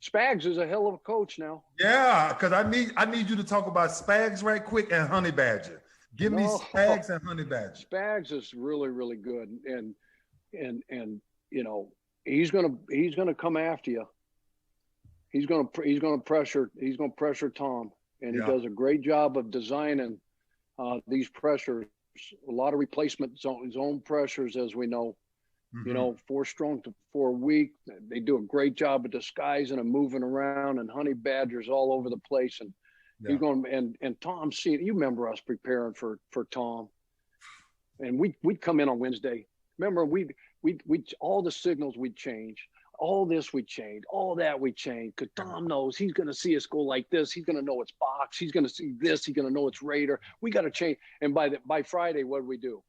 Spags is a hell of a coach now. Yeah, because I need you to talk about Spags right quick and Honey Badger. Give me Spags and Honey Badger. Spags is really, really good, and you know, he's gonna come after you. He's gonna pressure Tom, and he does a great job of designing these pressures. A lot of replacement zone pressures, as we know. You know, 4 strong to 4 weak. They do a great job of disguising and moving around, and Honey Badger's all over the place. And He's going, and Tom, you remember us preparing for Tom, and we'd come in on Wednesday. Remember, we all the signals we'd change, all this we change, all that we change, because Tom knows he's going to see us go like this. He's going to know it's box. He's going to see this. He's going to know it's Raider. We got to change. And by Friday, what did we do?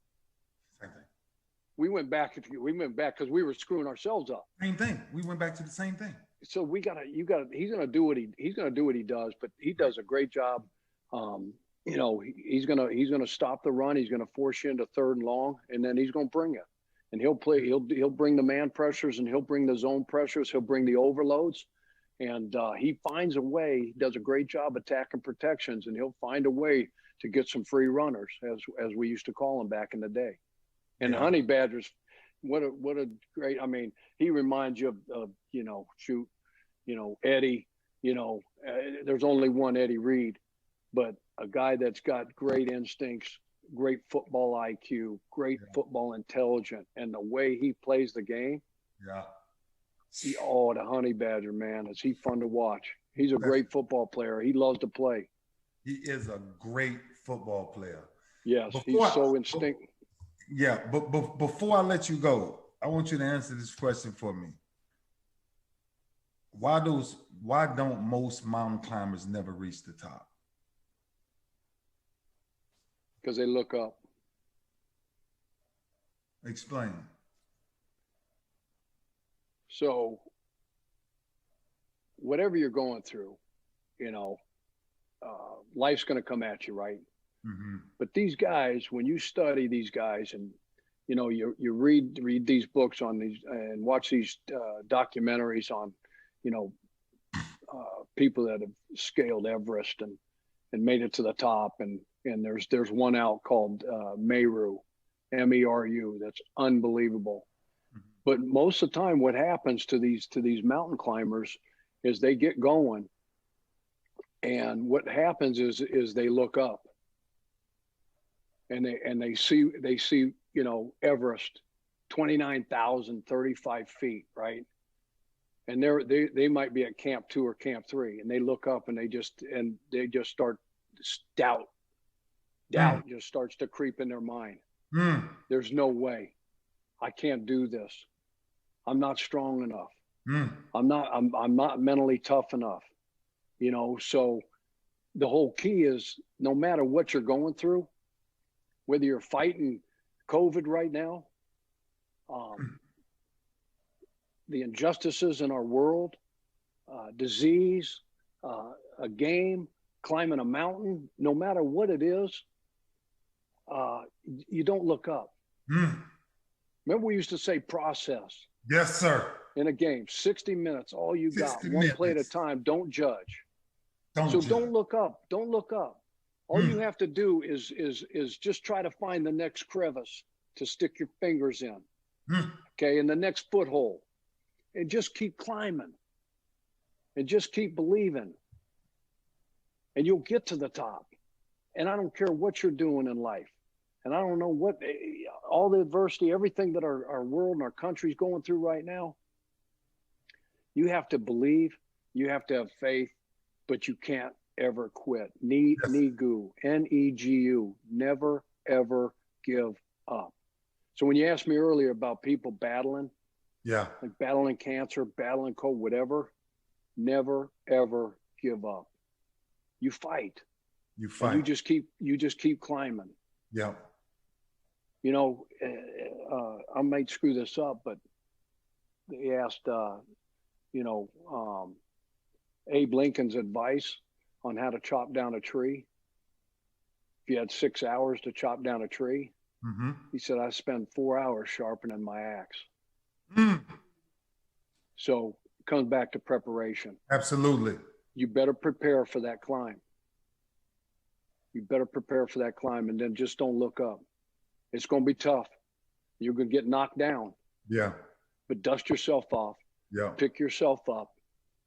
Same thing. We went back because we were screwing ourselves up. Same thing. We went back to the same thing. So he's going to do what he does, but he does a great job. You know, he's going to stop the run. He's going to force you into third and long, and then he's going to bring it. And he'll bring the man pressures, and he'll bring the zone pressures. He'll bring the overloads, and he finds a way. He does a great job attacking protections, and he'll find a way to get some free runners, as we used to call them back in the day. And the Honey Badgers, what a great. I mean, he reminds you of Eddie. There's only one Eddie Reed, but a guy that's got great instincts, great football IQ, great football intelligence, and the way he plays the game. Yeah. The Honey Badger, man, is he fun to watch? He's a great football player. He loves to play. He is a great football player. Yes, he's so instinctive. Yeah, but before I let you go, I want you to answer this question for me. Why don't most mountain climbers never reach the top? Because they look up. Explain. So whatever you're going through, life's going to come at you, right? Mm-hmm. But these guys, when you study these guys, and you read these books on these and watch these documentaries on people that have scaled Everest and made it to the top, and there's one out called Meru, MERU, that's unbelievable. Mm-hmm. But most of the time, what happens to these mountain climbers is they get going, and what happens is they look up. And they see Everest, 29,035 feet, right? And they might be at Camp 2 or Camp 3, and they look up and they just start doubt just starts to creep in their mind. There's no way, I can't do this. I'm not strong enough. I'm not mentally tough enough. So the whole key is, no matter what you're going through, whether you're fighting COVID right now, the injustices in our world, disease, a game, climbing a mountain, no matter what it is, you don't look up. Remember, we used to say process. Yes, sir. In a game, 60 minutes, all you got, one play at a time. Don't judge. Don't look up. Don't look up. All you have to do is just try to find the next crevice to stick your fingers in. Okay, and the next foothold. And just keep climbing. And just keep believing. And you'll get to the top. And I don't care what you're doing in life. And I don't know what, all the adversity, everything that our world and our country's going through right now. You have to believe, you have to have faith, but you can't ever quit. Negu, Negu, never, ever give up. So when you asked me earlier about people battling, like battling cancer, battling COVID, whatever, never, ever give up. You fight. You fight. And you just keep climbing. Yeah. I might screw this up, but they asked, Abe Lincoln's advice on how to chop down a tree. If you had 6 hours to chop down a tree, he said, I spend 4 hours sharpening my axe. So it comes back to preparation. Absolutely. You better prepare for that climb. You better prepare for that climb, and then just don't look up. It's going to be tough. You're going to get knocked down. Yeah. But dust yourself off. Yeah. Pick yourself up,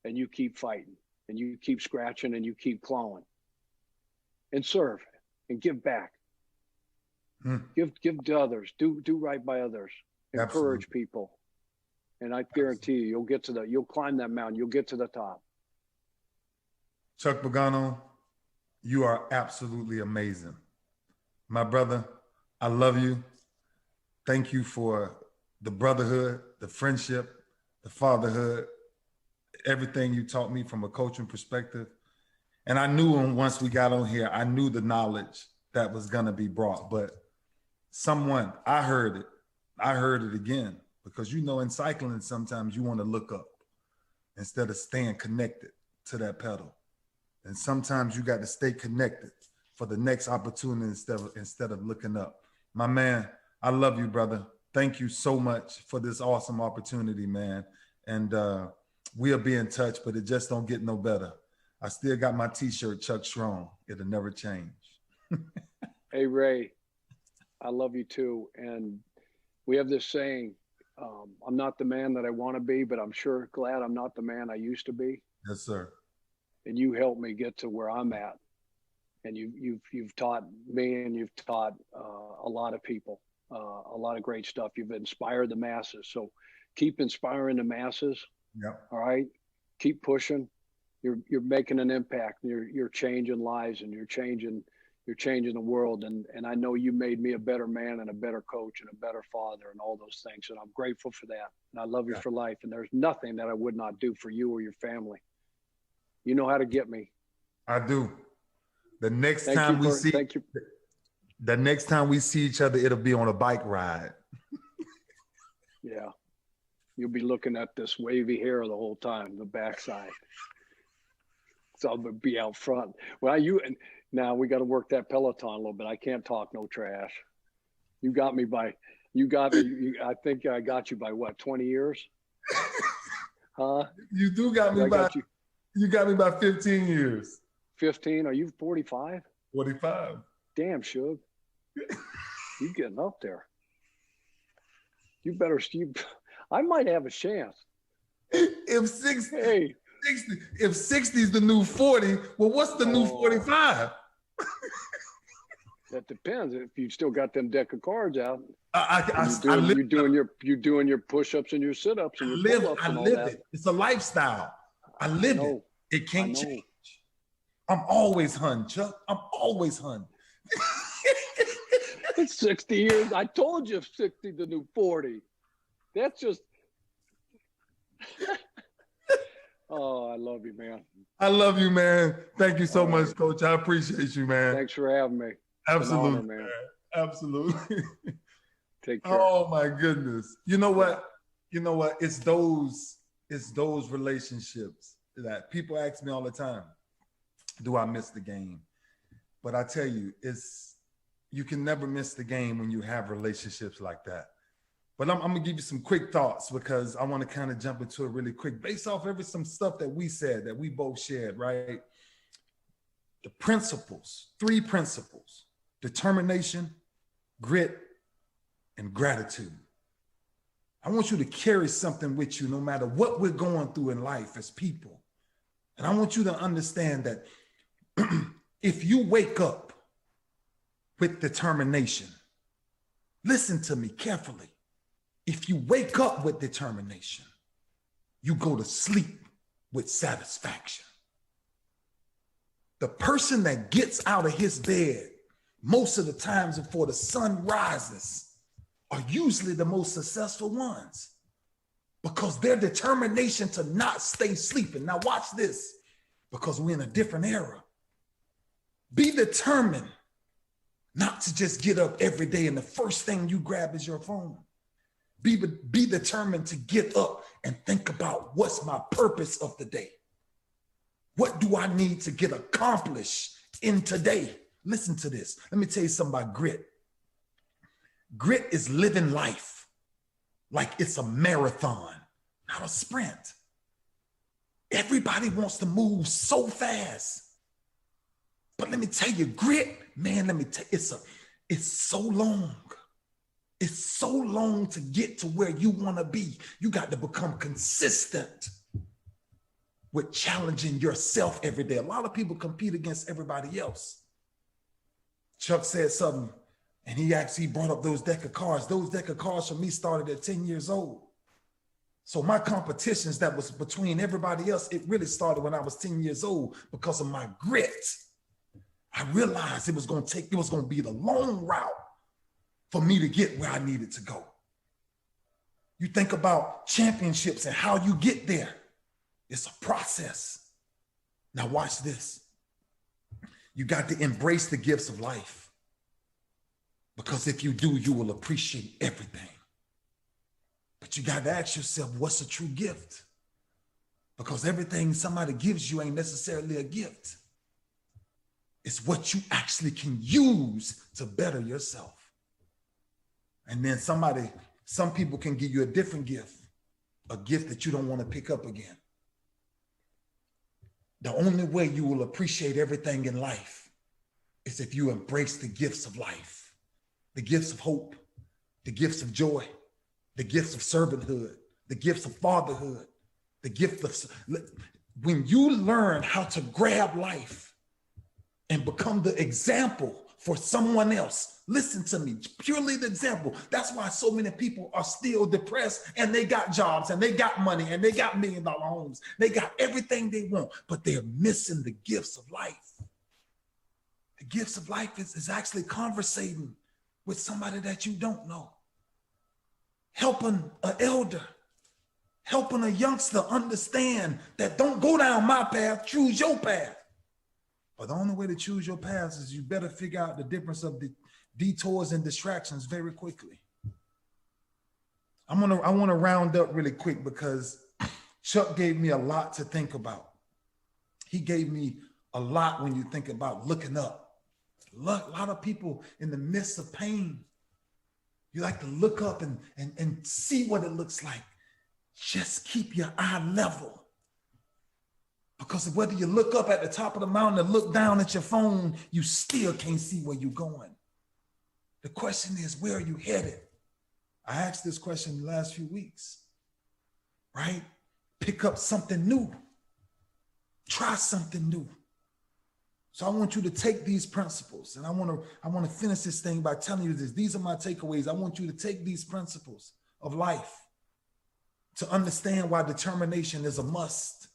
and you keep fighting, and you keep scratching, and you keep clawing. And serve and give back. Give to others. Do right by others. Encourage people. And I guarantee you, you'll climb that mountain. You'll get to the top. Chuck Pagano, You are absolutely amazing. My brother, I love you. Thank you for the brotherhood, the friendship, the fatherhood, everything you taught me from a coaching perspective. And I knew once we got on here, I knew the knowledge that was going to be brought. But I heard it again, because in cycling, sometimes you want to look up instead of staying connected to that pedal. And sometimes you got to stay connected for the next opportunity instead of looking up. My man, I love you, brother. Thank you so much for this awesome opportunity, man. And we'll be in touch, but it just don't get no better. I still got my T-shirt, Chuck Strong. It'll never change. Hey, Ray, I love you too. And we have this saying, I'm not the man that I want to be, but I'm sure glad I'm not the man I used to be. Yes, sir. And you helped me get to where I'm at. And you've taught me, and you've taught a lot of people a lot of great stuff. You've inspired the masses. So keep inspiring the masses. Yep. All right. Keep pushing. You're making an impact. You're changing lives, and you're changing the world. And I know you made me a better man and a better coach and a better father and all those things. And I'm grateful for that. And I love you for life. And there's nothing that I would not do for you or your family. You know how to get me. I do. The next time we see each other, it'll be on a bike ride. Yeah. You'll be looking at this wavy hair the whole time, the backside. So I'm gonna be out front. Well, now we got to work that Peloton a little bit. I can't talk no trash. I think I got you by what, 20 years? Huh? You got me by 15 years. 15? Are you 45? 45. Damn, Shug. You getting up there. You better, I might have a chance. If 60 is the new 40, well, what's the new 45? That depends. If you still got them deck of cards out, you're doing your push-ups and your sit-ups and your pull-ups and all that. It. It's a lifestyle. I live it. It can't change. I'm always hun, Chuck. I'm always hun. It's 60 years. I told you 60 the new 40. That's just. Oh, I love you, man. I love you, man. Thank you so much, Coach. I appreciate you, man. Thanks for having me. Absolutely, honor, man. Absolutely. Take care. Oh my goodness. You know what? It's those relationships that people ask me all the time. Do I miss the game? But I tell you, you can never miss the game when you have relationships like that. But I'm gonna give you some quick thoughts, because I want to kind of jump into it really quick, based off some stuff that we said, that we both shared, right? The principles, 3 principles: determination, grit, and gratitude. I want you to carry something with you no matter what we're going through in life as people. And I want you to understand that if you wake up with determination, listen to me carefully. If you wake up with determination, you go to sleep with satisfaction. The person that gets out of his bed most of the times before the sun rises are usually the most successful ones, because their determination to not stay sleeping. Now watch this, because we're in a different era. Be determined not to just get up every day and the first thing you grab is your phone. Be determined to get up and think about, what's my purpose of the day? What do I need to get accomplished in today? Listen to this. Let me tell you something about grit. Grit is living life like it's a marathon, not a sprint. Everybody wants to move so fast. But let me tell you, grit, man, it's so long. It's so long to get to where you want to be. You got to become consistent with challenging yourself every day. A lot of people compete against everybody else. Chuck said something, and he actually brought up those deck of cards. Those deck of cards for me started at 10 years old. So my competitions that was between everybody else, it really started when I was 10 years old because of my grit. I realized it was going to be the long route for me to get where I needed to go. You think about championships and how you get there. It's a process. Now watch this. You got to embrace the gifts of life, because if you do, you will appreciate everything. But you got to ask yourself, what's a true gift? Because everything somebody gives you ain't necessarily a gift. It's what you actually can use to better yourself. And then some people can give you a different gift, a gift that you don't want to pick up again. The only way you will appreciate everything in life is if you embrace the gifts of life, the gifts of hope, the gifts of joy, the gifts of servanthood, the gifts of fatherhood, the gift of, when you learn how to grab life and become the example for someone else, listen to me, purely the example. That's why so many people are still depressed, and they got jobs and they got money and they got $1 million homes. They got everything they want, but they're missing the gifts of life. The gifts of life is actually conversating with somebody that you don't know, helping an elder, helping a youngster understand that don't go down my path, choose your path. But the only way to choose your path is you better figure out the difference of the detours and distractions very quickly. I want to round up really quick because Chuck gave me a lot to think about. He gave me a lot when you think about looking up. A lot of people in the midst of pain, you like to look up and see what it looks like. Just keep your eye level. Because whether you look up at the top of the mountain or look down at your phone, you still can't see where you're going. The question is, where are you headed? I asked this question the last few weeks, right? Pick up something new. Try something new. So I want you to take these principles, and I want to finish this thing by telling you this. These are my takeaways. I want you to take these principles of life to understand why determination is a must.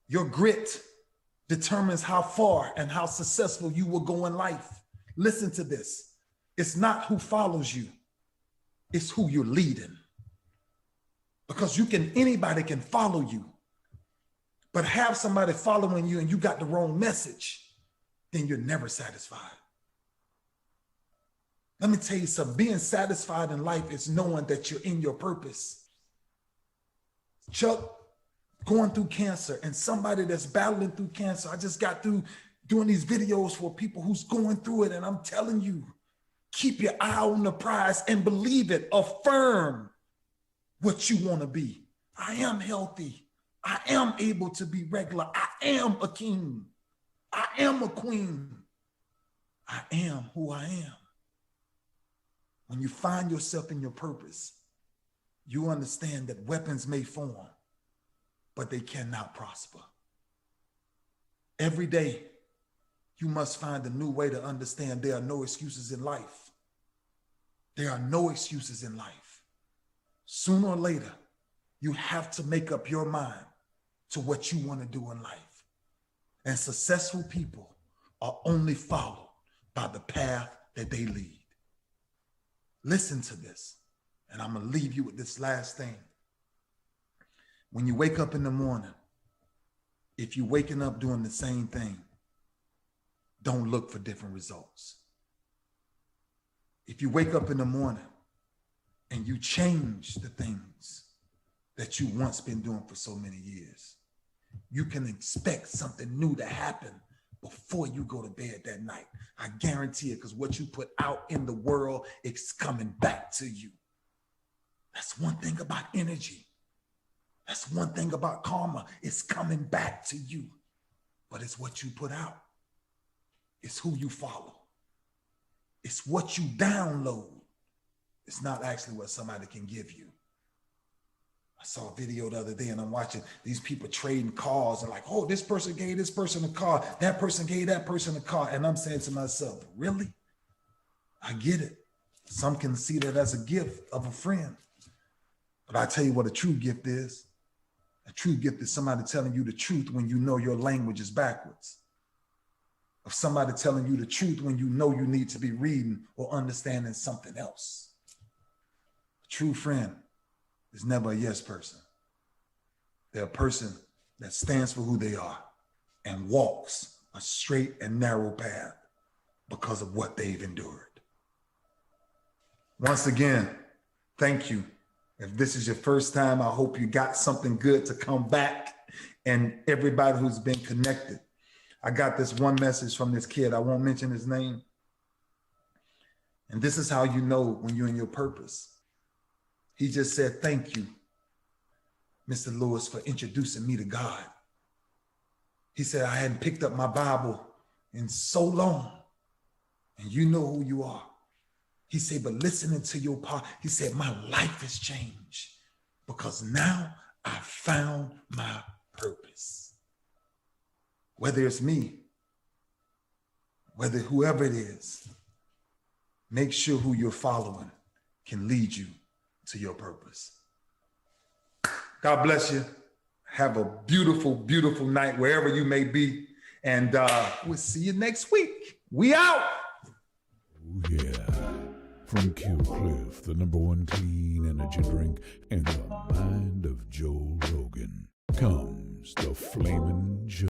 Your grit determines how far and how successful you will go in life. Listen to this. It's not who follows you, it's who you're leading. Because anybody can follow you, but have somebody following you and you got the wrong message, then you're never satisfied. Let me tell you something. Being satisfied in life is knowing that you're in your purpose. Chuck, going through cancer, and somebody that's battling through cancer. I just got through doing these videos for people who's going through it, and I'm telling you, keep your eye on the prize and believe it. Affirm what you want to be. I am healthy. I am able to be regular. I am a king. I am a queen. I am who I am. When you find yourself in your purpose, you understand that weapons may form, but they cannot prosper. Every day, you must find a new way to understand there are no excuses in life. There are no excuses in life. Sooner or later, you have to make up your mind to what you want to do in life. And successful people are only followed by the path that they lead. Listen to this, and I'm going to leave you with this last thing. When you wake up in the morning, if you're waking up doing the same thing, don't look for different results. If you wake up in the morning and you change the things that you once been doing for so many years, you can expect something new to happen before you go to bed that night. I guarantee it, because what you put out in the world, it's coming back to you. That's one thing about energy. That's one thing about karma. It's coming back to you, but it's what you put out. It's who you follow. It's what you download. It's not actually what somebody can give you. I saw a video the other day and I'm watching these people trading cars and like, oh, this person gave this person a car. That person gave that person a car. And I'm saying to myself, really? I get it. Some can see that as a gift of a friend. But I tell you what a true gift is. A true gift is somebody telling you the truth when you know your language is backwards. of somebody telling you the truth when you know you need to be reading or understanding something else. A true friend is never a yes person. They're a person that stands for who they are and walks a straight and narrow path because of what they've endured. Once again, thank you. If this is your first time, I hope you got something good to come back, and everybody who's been connected. I got this one message from this kid. I won't mention his name. And this is how you know when you're in your purpose. He just said, thank you, Mr. Lewis, for introducing me to God. He said, I hadn't picked up my Bible in so long, and you know who you are. He said, but listening to your part, he said, my life has changed because now I found my purpose. Whether it's me, whether whoever it is, make sure who you're following can lead you to your purpose. God bless you. Have a beautiful, beautiful night wherever you may be. And we'll see you next week. We out. Oh, yeah. From Kill Cliff, the #1 clean energy drink in the mind of Joe Rogan, comes the Flamin' Joe.